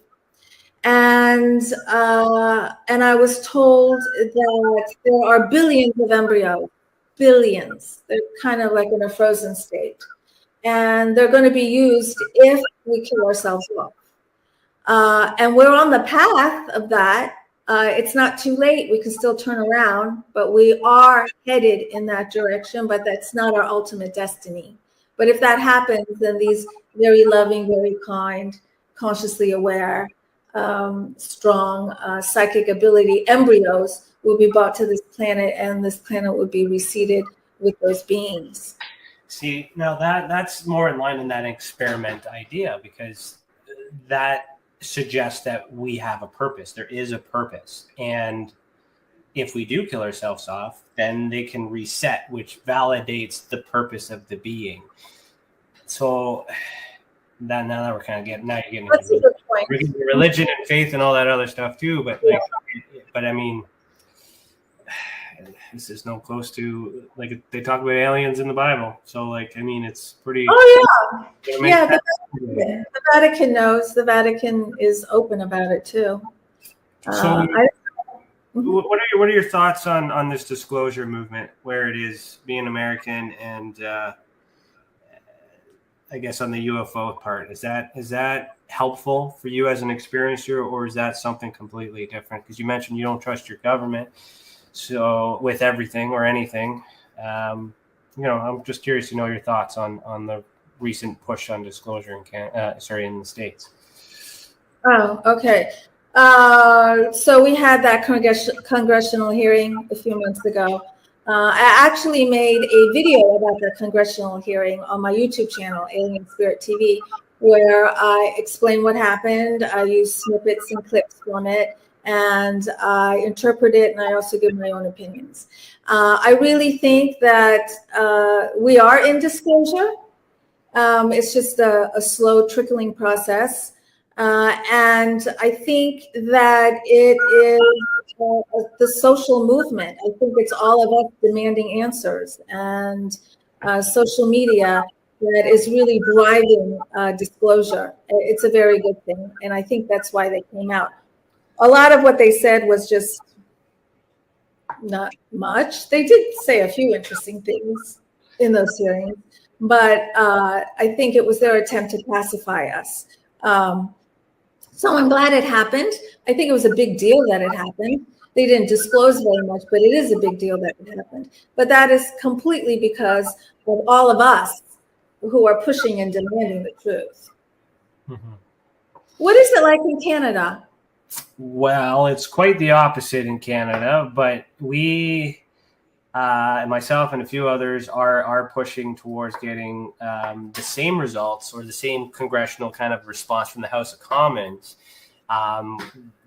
And I was told that there are billions of embryos, billions. They're kind of like in a frozen state. And they're going to be used if we kill ourselves off. And we're on the path of that. It's not too late. We can still turn around, but we are headed in that direction, but that's not our ultimate destiny. But if that happens, then these very loving, very kind, consciously aware, strong psychic ability embryos will be brought to this planet, and this planet will be reseeded with those beings. See, now that's more in line in that experiment idea, because that suggests that we have a purpose. There is a purpose. And if we do kill ourselves off, then they can reset, which validates the purpose of the being. So now that we're kind of getting, now you're getting That's a good point. religion and faith and all that other stuff too. But I mean, this is no close to, like, they talk about aliens in the Bible. So, like, I mean, it's pretty. Oh yeah, the Vatican knows. The Vatican is open about it too. So, what are your thoughts on this disclosure movement, where it is being American and I guess on the UFO part? Is that helpful for you as an experiencer, or is that something completely different? Because you mentioned you don't trust your government, so with everything or anything, I'm just curious to know your thoughts on the recent push on disclosure in the States. Oh, okay. So we had that congressional hearing a few months ago. I actually made a video about the congressional hearing on my YouTube channel, Alien Spirit TV, where I explain what happened. I use snippets and clips from it, and I interpret it, and I also give my own opinions. I really think that we are in disclosure. It's just a slow trickling process. And I think that it is the social movement. I think it's all of us demanding answers, and social media that is really driving disclosure. It's a very good thing, and I think that's why they came out. A lot of what they said was just not much. They did say a few interesting things in those hearings, but I think it was their attempt to pacify us. So I'm glad it happened. I think it was a big deal that it happened. They didn't disclose very much, but it is a big deal that it happened. But that is completely because of all of us who are pushing and demanding the truth. Mm-hmm. What is it like in Canada? Well, it's quite the opposite in Canada, but we, myself and a few others, are pushing towards getting the same results or the same congressional kind of response from the House of Commons.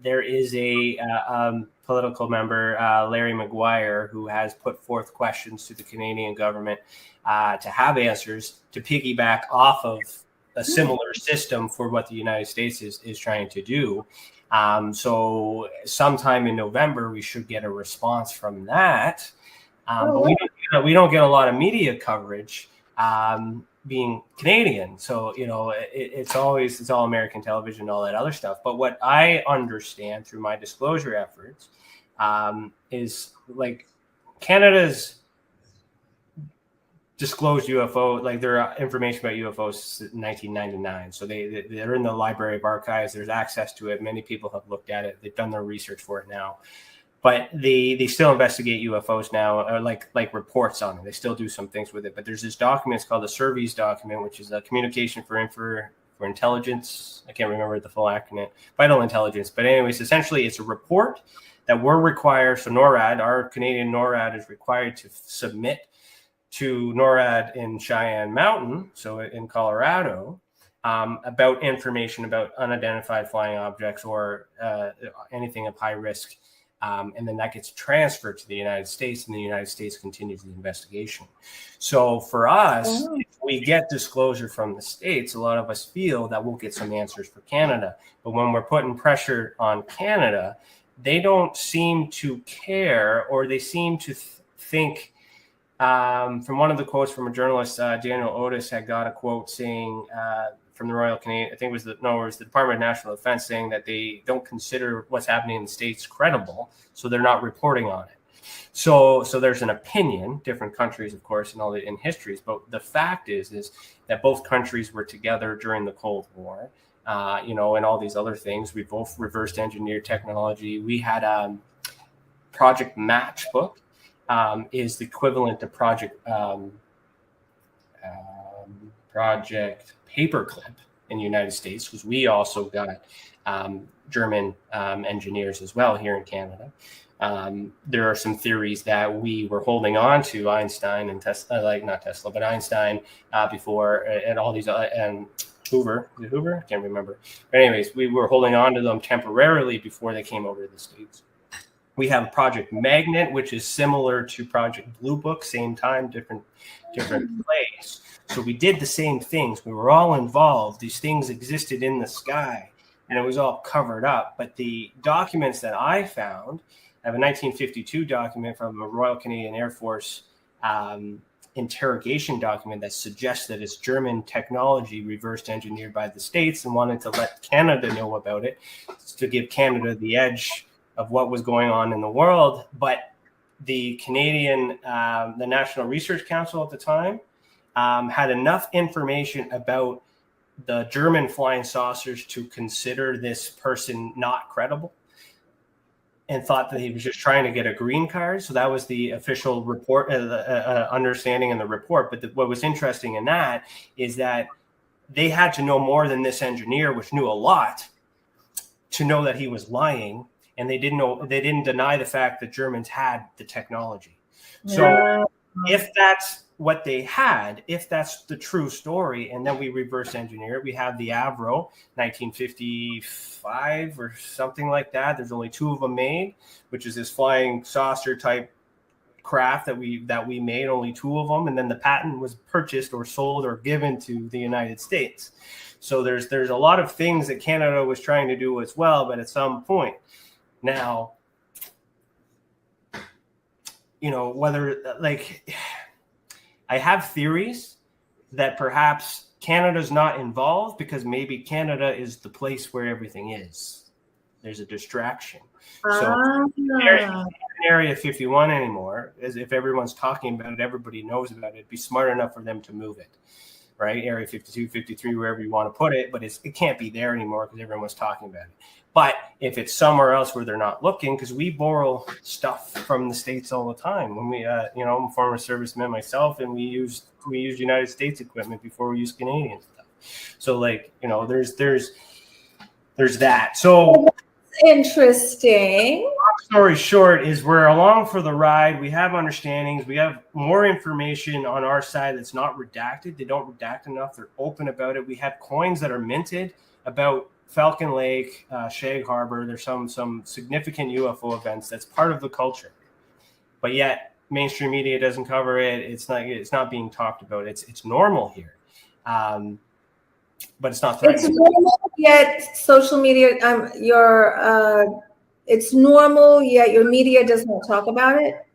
There is a political member, Larry Maguire, who has put forth questions to the Canadian government to have answers to piggyback off of a similar system for what the United States is trying to do. So sometime in November, we should get a response from that. But we don't get a lot of media coverage being Canadian. So, it's all American television and all that other stuff. But what I understand through my disclosure efforts is, like, Canada's disclosed UFO, like, there are information about UFOs since 1999. So they're in the Library of Archives. There's access to it. Many people have looked at it. They've done their research for it now. But they still investigate UFOs now, or like reports on it. They still do some things with it. But there's this document, it's called the Surveys document, which is a communication for intelligence. I can't remember the full acronym, vital intelligence. But anyways, essentially, it's a report that we're required. So NORAD, our Canadian NORAD, is required to submit to NORAD in Cheyenne Mountain, so in Colorado, about information about unidentified flying objects or anything of high risk. And then that gets transferred to the United States, and the United States continues the investigation. So for us, if we get disclosure from the States, a lot of us feel that we'll get some answers for Canada. But when we're putting pressure on Canada, they don't seem to care, or they seem to think, from one of the quotes from a journalist, Daniel Otis had got a quote saying, from the Royal Canadian, I think it was the Department of National Defense, saying that they don't consider what's happening in the States credible, so they're not reporting on it. So there's an opinion, different countries, of course, in histories, but the fact is that both countries were together during the Cold War, and all these other things. We both reversed engineered technology. We had Project Matchbook, is the equivalent to Project Paperclip in the United States, because we also got German engineers as well here in Canada. There are some theories that we were holding on to Einstein and Tesla, not Tesla, but Einstein before, and all these, and Hoover. Is it Hoover? I can't remember. But anyways, we were holding on to them temporarily before they came over to the States. We have Project Magnet, which is similar to Project Blue Book, same time, different place. So we did the same things. We were all involved. These things existed in the sky, and it was all covered up. But the documents that I found, I have a 1952 document from a Royal Canadian Air Force interrogation document that suggests that it's German technology reversed engineered by the States and wanted to let Canada know about it to give Canada the edge of what was going on in the world. But the Canadian, the National Research Council at the time, had enough information about the German flying saucers to consider this person not credible and thought that he was just trying to get a green card. So that was the official report, understanding in the report. But what was interesting in that is that they had to know more than this engineer, which knew a lot, to know that he was lying. And they didn't deny the fact that Germans had the technology. So if that's what they had, if that's the true story, and then we reverse engineer it, we have the Avro 1955 or something like that. There's only 2 of them made, which is this flying saucer type craft that we made, only 2 of them. And then the patent was purchased or sold or given to the United States. So there's a lot of things that Canada was trying to do as well, but at some point. Now, whether I have theories that perhaps Canada's not involved because maybe Canada is the place where everything is. There's a distraction. So Area 51 anymore, as if everyone's talking about it, everybody knows about it, it'd be smart enough for them to move it, right? Area 52, 53, wherever you want to put it, but it can't be there anymore because everyone's talking about it. But if it's somewhere else where they're not looking, because we borrow stuff from the States all the time. When we, I'm a former serviceman myself, and we use United States equipment before we use Canadian stuff. So there's that. So interesting. Long story short is we're along for the ride. We have understandings. We have more information on our side that's not redacted. They don't redact enough. They're open about it. We have coins that are minted about Falcon Lake, Shag Harbor. There's some significant UFO events that's part of the culture, but yet mainstream media doesn't cover it. It's not being talked about. It's normal here, but it's not threatening. It's normal, yet social media. It's normal, yet your media does not talk about it.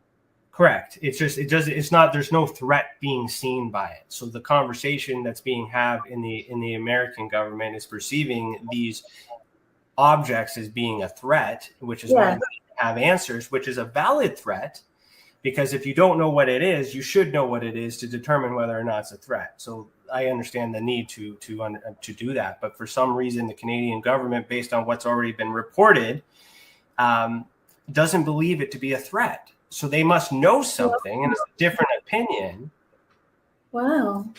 Correct. It's not, there's no threat being seen by it. So the conversation that's being had in the American government is perceiving these objects as being a threat, which is why we have answers, which is a valid threat, because if you don't know what it is, you should know what it is to determine whether or not it's a threat. So I understand the need to do that. But for some reason, the Canadian government, based on what's already been reported, doesn't believe it to be a threat. So they must know something, and it's a different opinion. Wow.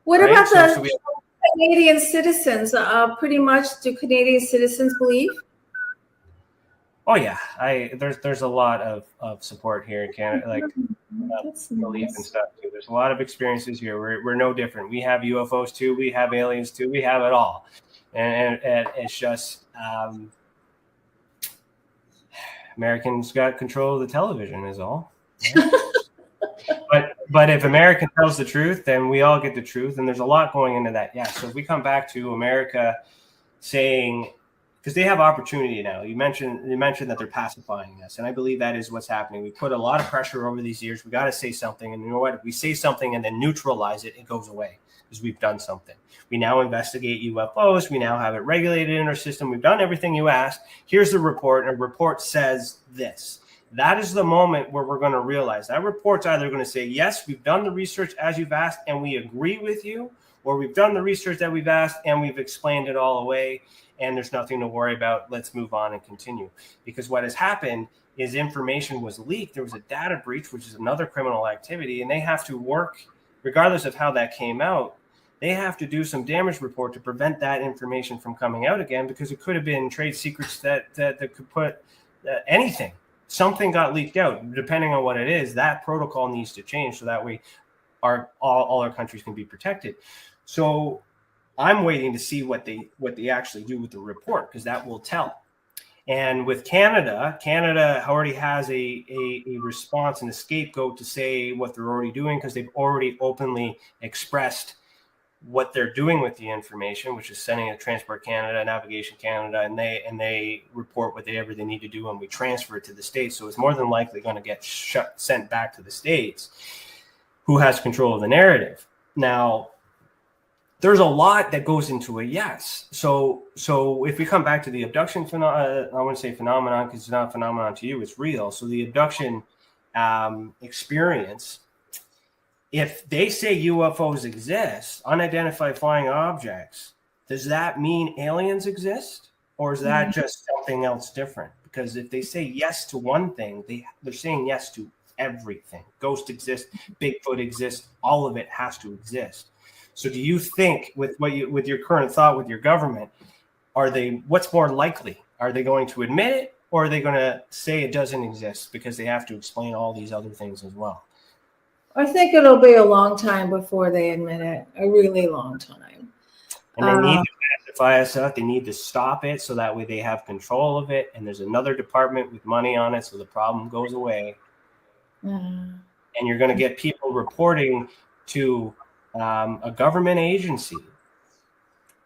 What about the Canadian citizens? Pretty much, do Canadian citizens believe? Oh yeah, there's a lot of support here in Canada, like belief and stuff too. There's a lot of experiences here. We're no different. We have UFOs too. We have aliens too. We have it all, and it's just. Americans got control of the television is all. But if America tells the truth, then we all get the truth. And there's a lot going into that. Yeah. So if we come back to America saying, because they have opportunity now. You mentioned that they're pacifying us. And I believe that is what's happening. We put a lot of pressure over these years. We got to say something. And you know what? If we say something and then neutralize it, it goes away because we've done something. We now investigate UFOs. We now have it regulated in our system. We've done everything you asked. Here's the report. And a report says this. That is the moment where we're going to realize that report's either going to say, yes, we've done the research as you've asked and we agree with you, or we've done the research that we've asked and we've explained it all away and there's nothing to worry about. Let's move on and continue. Because what has happened is information was leaked. There was a data breach, which is another criminal activity, and they have to work, regardless of how that came out, they have to do some damage report to prevent that information from coming out again, because it could have been trade secrets that could put anything. Something got leaked out. Depending on what it is, that protocol needs to change so that way all our countries can be protected. So I'm waiting to see what they actually do with the report, because that will tell. And with Canada already has a response and a scapegoat to say what they're already doing, because they've already openly expressed what they're doing with the information, which is sending it to Transport Canada, Navigation Canada, and they report whatever they need to do, and we transfer it to the States. So it's more than likely going to get sent back to the States, who has control of the narrative. Now, there's a lot that goes into a yes. So if we come back to the abduction phenomenon, I wouldn't say phenomenon because it's not a phenomenon to you, it's real. So the abduction experience, if they say UFOs exist, unidentified flying objects, does that mean aliens exist? Or is that just something else different? Because if they say yes to one thing, they're saying yes to everything. Ghosts exist, Bigfoot exists, all of it has to exist. So do you think, with your current thought with your government, what's more likely? Are they going to admit it, or are they going to say it doesn't exist because they have to explain all these other things as well? I think it'll be a long time before they admit it, a really long time. And they need to pacify us out. They need to stop it so that way they have control of it. And there's another department with money on it, so the problem goes away. And you're going to get people reporting to a government agency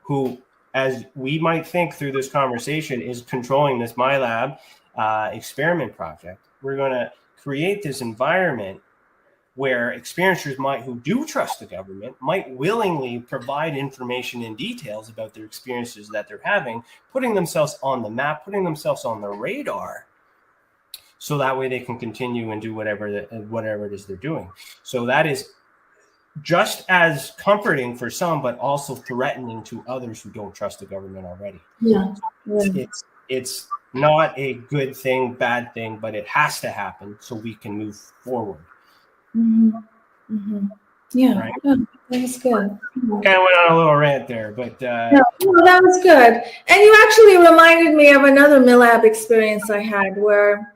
who, as we might think through this conversation, is controlling this MyLab experiment project. We're going to create this environment where experiencers who do trust the government might willingly provide information and details about their experiences that they're having, putting themselves on the map, putting themselves on the radar, so that way they can continue and do whatever it is they're doing. So that is just as comforting for some, but also threatening to others who don't trust the government already. Yeah. It's not a good thing, bad thing, but it has to happen so we can move forward. Yeah, right? That was good. Kind of went on a little rant there, but no, that was good. And you actually reminded me of another MyLab experience I had, where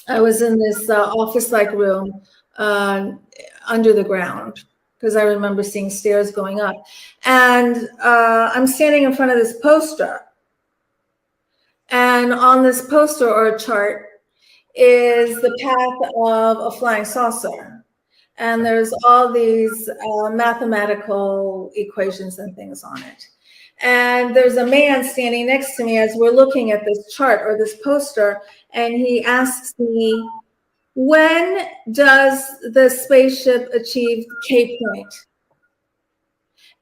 I was in this office-like room under the ground, because I remember seeing stairs going up, and I'm standing in front of this poster, and on this poster or a chart is the path of a flying saucer. And there's all these mathematical equations and things on it. And there's a man standing next to me as we're looking at this chart or this poster, and he asks me, when does the spaceship achieve K point?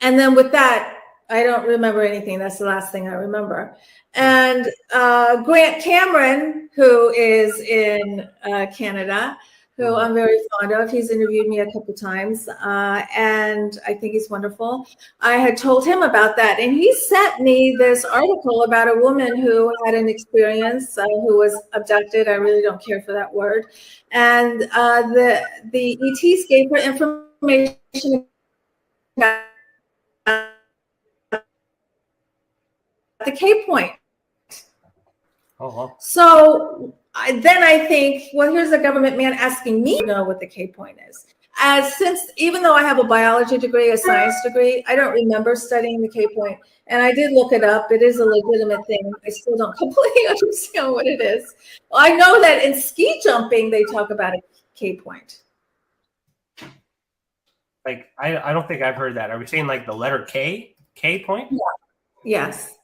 And then with that, I don't remember anything. That's the last thing I remember. And Grant Cameron, who is in Canada, who I'm very fond of, he's interviewed me a couple times, and I think he's wonderful. I had told him about that, and he sent me this article about a woman who had an experience, who was abducted. I really don't care for that word. And the ETs gave her information about the K point. Oh, wow. So then I think, well, here's a government man asking me to know what the K point is. Even though I have a biology degree, a science degree, I don't remember studying the K point. And I did look it up. It is a legitimate thing. I still don't completely understand what it is. I know that in ski jumping, they talk about a K point. Like, I don't think I've heard that. Are we saying like the letter K point? Yeah. Yes.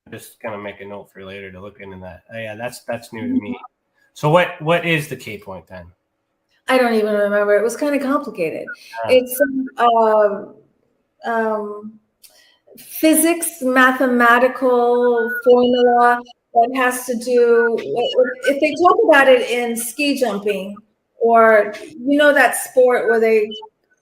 I'm just gonna make a note for later to look into that. Oh, yeah, that's new to me. So what is the K point then? I don't even remember. It was kind of complicated. It's physics, mathematical formula that has to do, if they talk about it in ski jumping, or that sport where they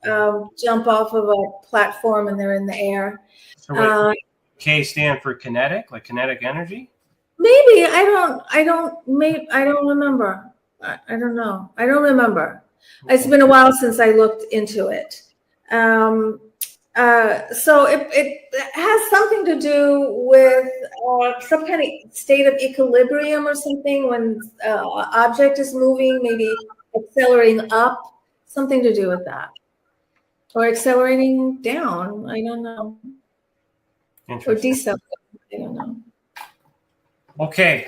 jump off of a platform and they're in the air. So K stand for kinetic, like kinetic energy? Maybe. I don't remember. I don't know. I don't remember. It's been a while since I looked into it. So it has something to do with some kind of state of equilibrium or something when object is moving, maybe accelerating up, something to do with that. Or accelerating down, I don't know. Or decelerating, I don't know. Okay,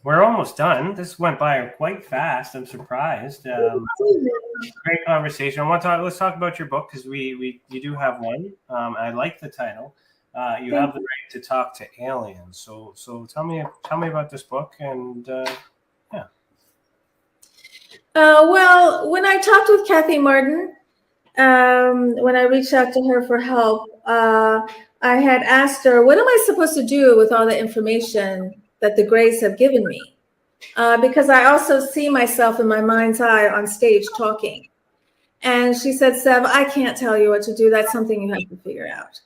we're almost done. This went by quite fast. I'm surprised. Great conversation. Let's talk about your book, because you do have one. I like the title. You have the right to talk to aliens. So tell me about this book, and yeah. Well, when I talked with Kathleen Marden, when I reached out to her for help, I had asked her, what am I supposed to do with all the information that the Greys have given me? Because I also see myself in my mind's eye on stage talking. And she said, Sev, I can't tell you what to do. That's something you have to figure out.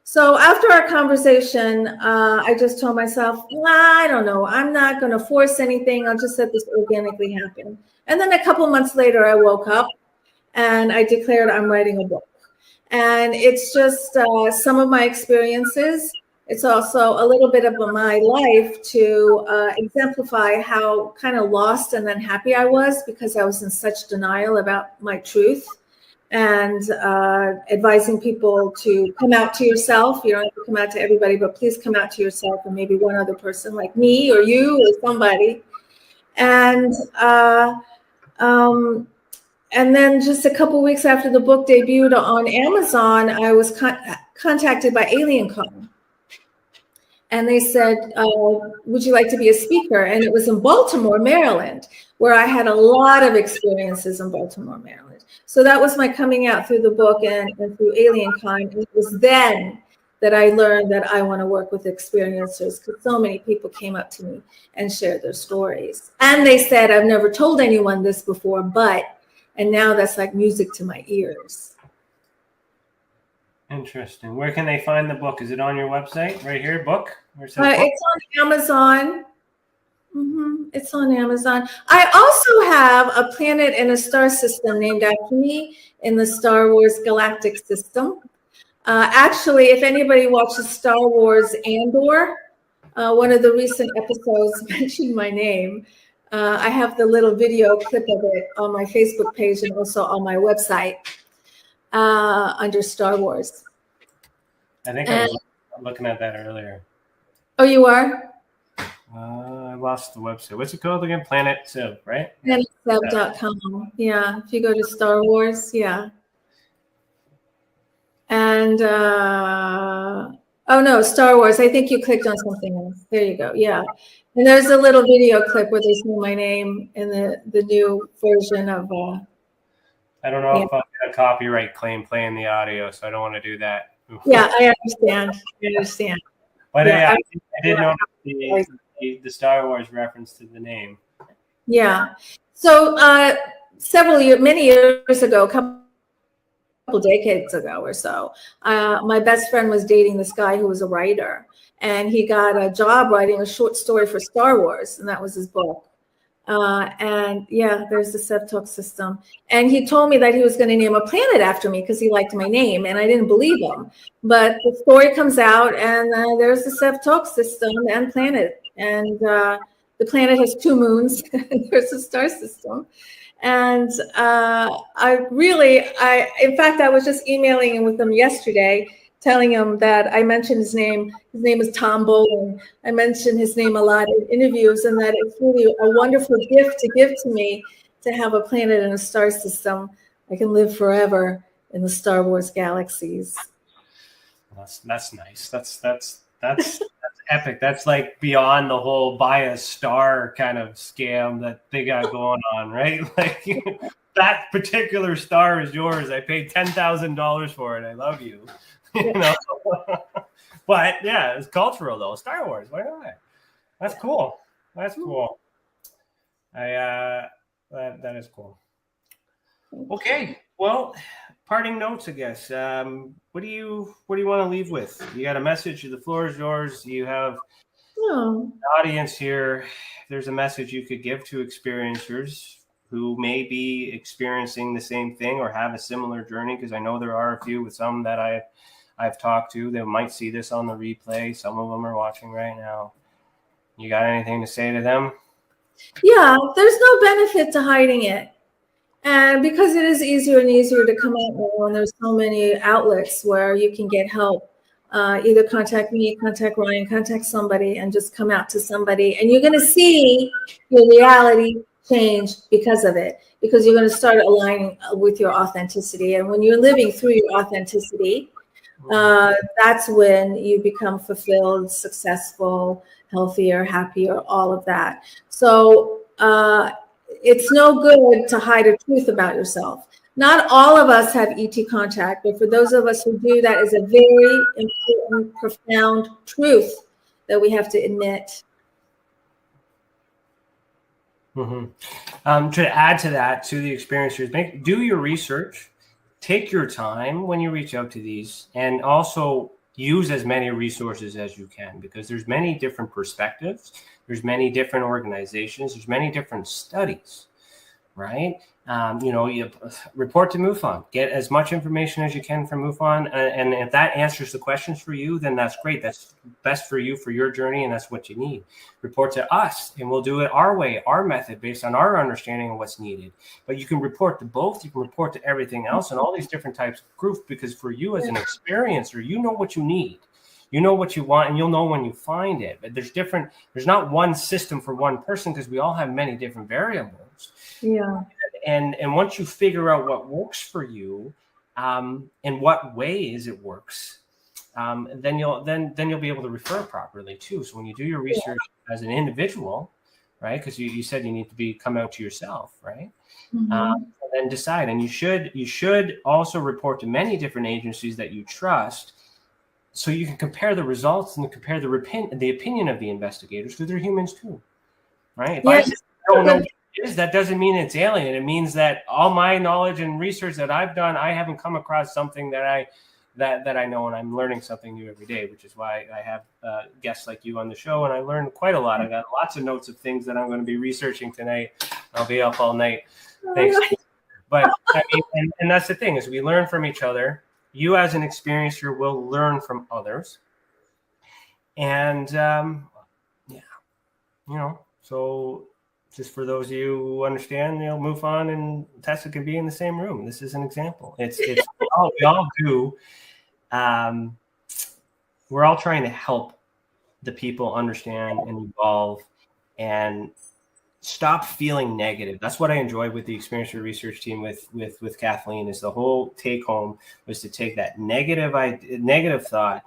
So after our conversation, I just told myself, I don't know. I'm not going to force anything. I'll just let this organically happen. And then a couple months later, I woke up and I declared I'm writing a book. And it's just some of my experiences. It's also a little bit of my life to exemplify how kind of lost and unhappy I was because I was in such denial about my truth, and advising people to come out to yourself. You don't have to come out to everybody, but please come out to yourself and maybe one other person like me or you or somebody. And then just a couple weeks after the book debuted on Amazon, I was contacted by AlienCon. And they said, would you like to be a speaker? And it was in Baltimore, Maryland, where I had a lot of experiences in Baltimore, Maryland. So that was my coming out through the book and through AlienCon. It was then that I learned that I want to work with experiencers, because so many people came up to me and shared their stories. And they said, I've never told anyone this before, and now that's like music to my ears. Interesting. Where can they find the book? Is it on your website right here, book? It's on Amazon. It's on Amazon. I also have a planet and a star system named after me in the Star Wars galactic system. Actually, if anybody watches Star Wars Andor, one of the recent episodes mentioned my name. I have the little video clip of it on my Facebook page and also on my website under Star Wars. I think I was looking at that earlier. Oh, you are? I lost the website. What's it called again? Planet Sev, right? PlanetSev.com. Yeah, if you go to Star Wars, yeah. And, oh no, Star Wars. I think you clicked on something else. There you go. Yeah. And there's a little video clip where they say my name in the new version of. I don't know if I've got a copyright claim playing the audio, so I don't want to do that. Yeah, I understand. But yeah, I did notice the Star Wars reference to the name. Yeah. So many years ago, a couple decades ago or so, my best friend was dating this guy who was a writer, and he got a job writing a short story for Star Wars, and that was his book. And yeah, there's the Sev Tok system. And he told me that he was going to name a planet after me because he liked my name, and I didn't believe him. But the story comes out, and there's the Sev Tok system and planet. And the planet has 2 moons, and there's a star system. And in fact, I was just emailing him with him yesterday, telling him that I mentioned his name. His name is Tom Bowling. I mentioned his name a lot in interviews, and that it's really a wonderful gift to give to me to have a planet and a star system. I can live forever in the Star Wars galaxies. That's nice. That's epic. That's like beyond the whole buy a star kind of scam that they got going on, right? Like that particular star is yours. I paid $10,000 for it. I love you. You know, but yeah, it's cultural though. Star Wars, why not? That's cool. That's cool. That is cool. Okay, well, parting notes, I guess. What do you want to leave with? You got a message? The floor is yours. You have an audience here. There's a message you could give to experiencers who may be experiencing the same thing or have a similar journey, because I know there are a few with some that I've talked to. They might see this on the replay. Some of them are watching right now. You got anything to say to them? Yeah, there's no benefit to hiding it. And because it is easier and easier to come out now, and there's so many outlets where you can get help. either contact me, contact Ryan, contact somebody, and just come out to somebody. And you're going to see your reality change because of it, because you're going to start aligning with your authenticity. And when you're living through your authenticity, that's when you become fulfilled, successful, healthier, happier, all of that. So it's no good to hide a truth about yourself. Not all of us have ET contact, but for those of us who do, that is a very important, profound truth that we have to admit. Mm-hmm. To add to that, to the experiencers, do your research, take your time when you reach out to these, and also use as many resources as you can, because there's many different perspectives, there's many different organizations, there's many different studies, right? You report to MUFON, get as much information as you can from MUFON, and if that answers the questions for you, then that's great. That's best for you, for your journey, and that's what you need. Report to us, and we'll do it our way, our method, based on our understanding of what's needed. But you can report to both. You can report to everything else and all these different types of groups, because for you as an experiencer, you know what you need. You know what you want, and you'll know when you find it. But there's not one system for one person, because we all have many different variables. Yeah. And once you figure out what works for you, in what ways it works, then you'll be able to refer properly too. So when you do your research as an individual, right? Because you said you need to come out to yourself, right? Mm-hmm. And then decide. And you should also report to many different agencies that you trust, so you can compare the results and compare the opinion of the investigators, because they're humans too, right? If I don't know what it is, that doesn't mean it's alien. It means that all my knowledge and research that I've done, I haven't come across something that I know, and I'm learning something new every day, which is why I have guests like you on the show, and I learned quite a lot. I got lots of notes of things that I'm going to be researching tonight. I'll be up all night. Thanks. But I mean, and that's the thing, is we learn from each other. You as an experiencer will learn from others. And so just for those of you who understand, MUFON and Tessa can be in the same room. This is an example. It's we all do. We're all trying to help the people understand and evolve and stop feeling negative. That's what I enjoyed with the experiencer research team with Kathleen, is the whole take home was to take that negative thought,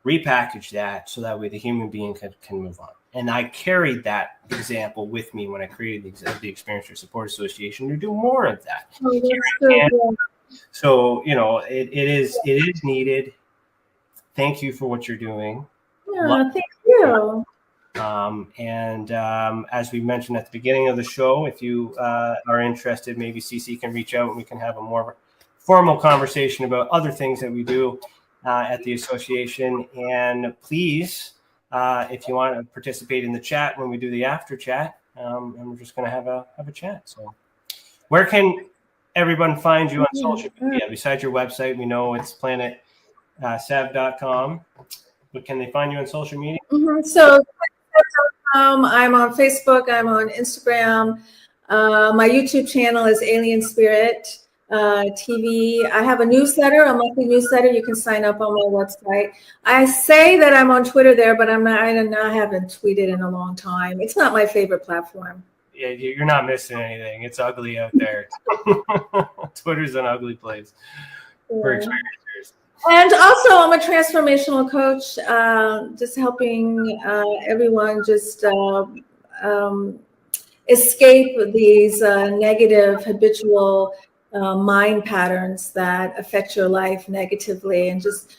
repackage that, so that way the human being can move on. And I carried that example with me when I created the Experiencer Support Association to do more of that. Oh, that's good. So, it is needed. Thank you for what you're doing. Yeah, thank you. As we mentioned at the beginning of the show, if you are interested, maybe CC can reach out and we can have a more formal conversation about other things that we do at the association. And please, if you want to participate in the chat when we do the after chat, and we're just going to have a chat. So where can everyone find you on social media? Besides your website, we know it's planetsev.com, but can they find you on social media? Mm-hmm. So I'm on Facebook, I'm on Instagram. My YouTube channel is Alien Spirit TV. I have a newsletter, a monthly newsletter. You can sign up on my website. I say that I'm on Twitter there, but I haven't tweeted in a long time. It's not my favorite platform. Yeah, you're not missing anything. It's ugly out there. Twitter's an ugly place for experiencers. And also, I'm a transformational coach, just helping everyone just escape these negative habitual mind patterns that affect your life negatively, and just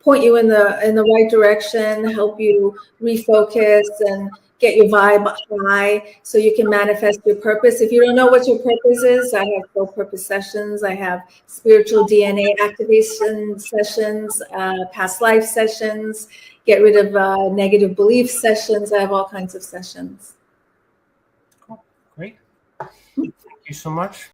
point you in the right direction, help you refocus and get your vibe high so you can manifest your purpose. If you don't know what your purpose is, I have full purpose sessions. I have spiritual DNA activation sessions, past life sessions, get rid of negative belief sessions. I have all kinds of sessions. Cool. Great. Thank you so much.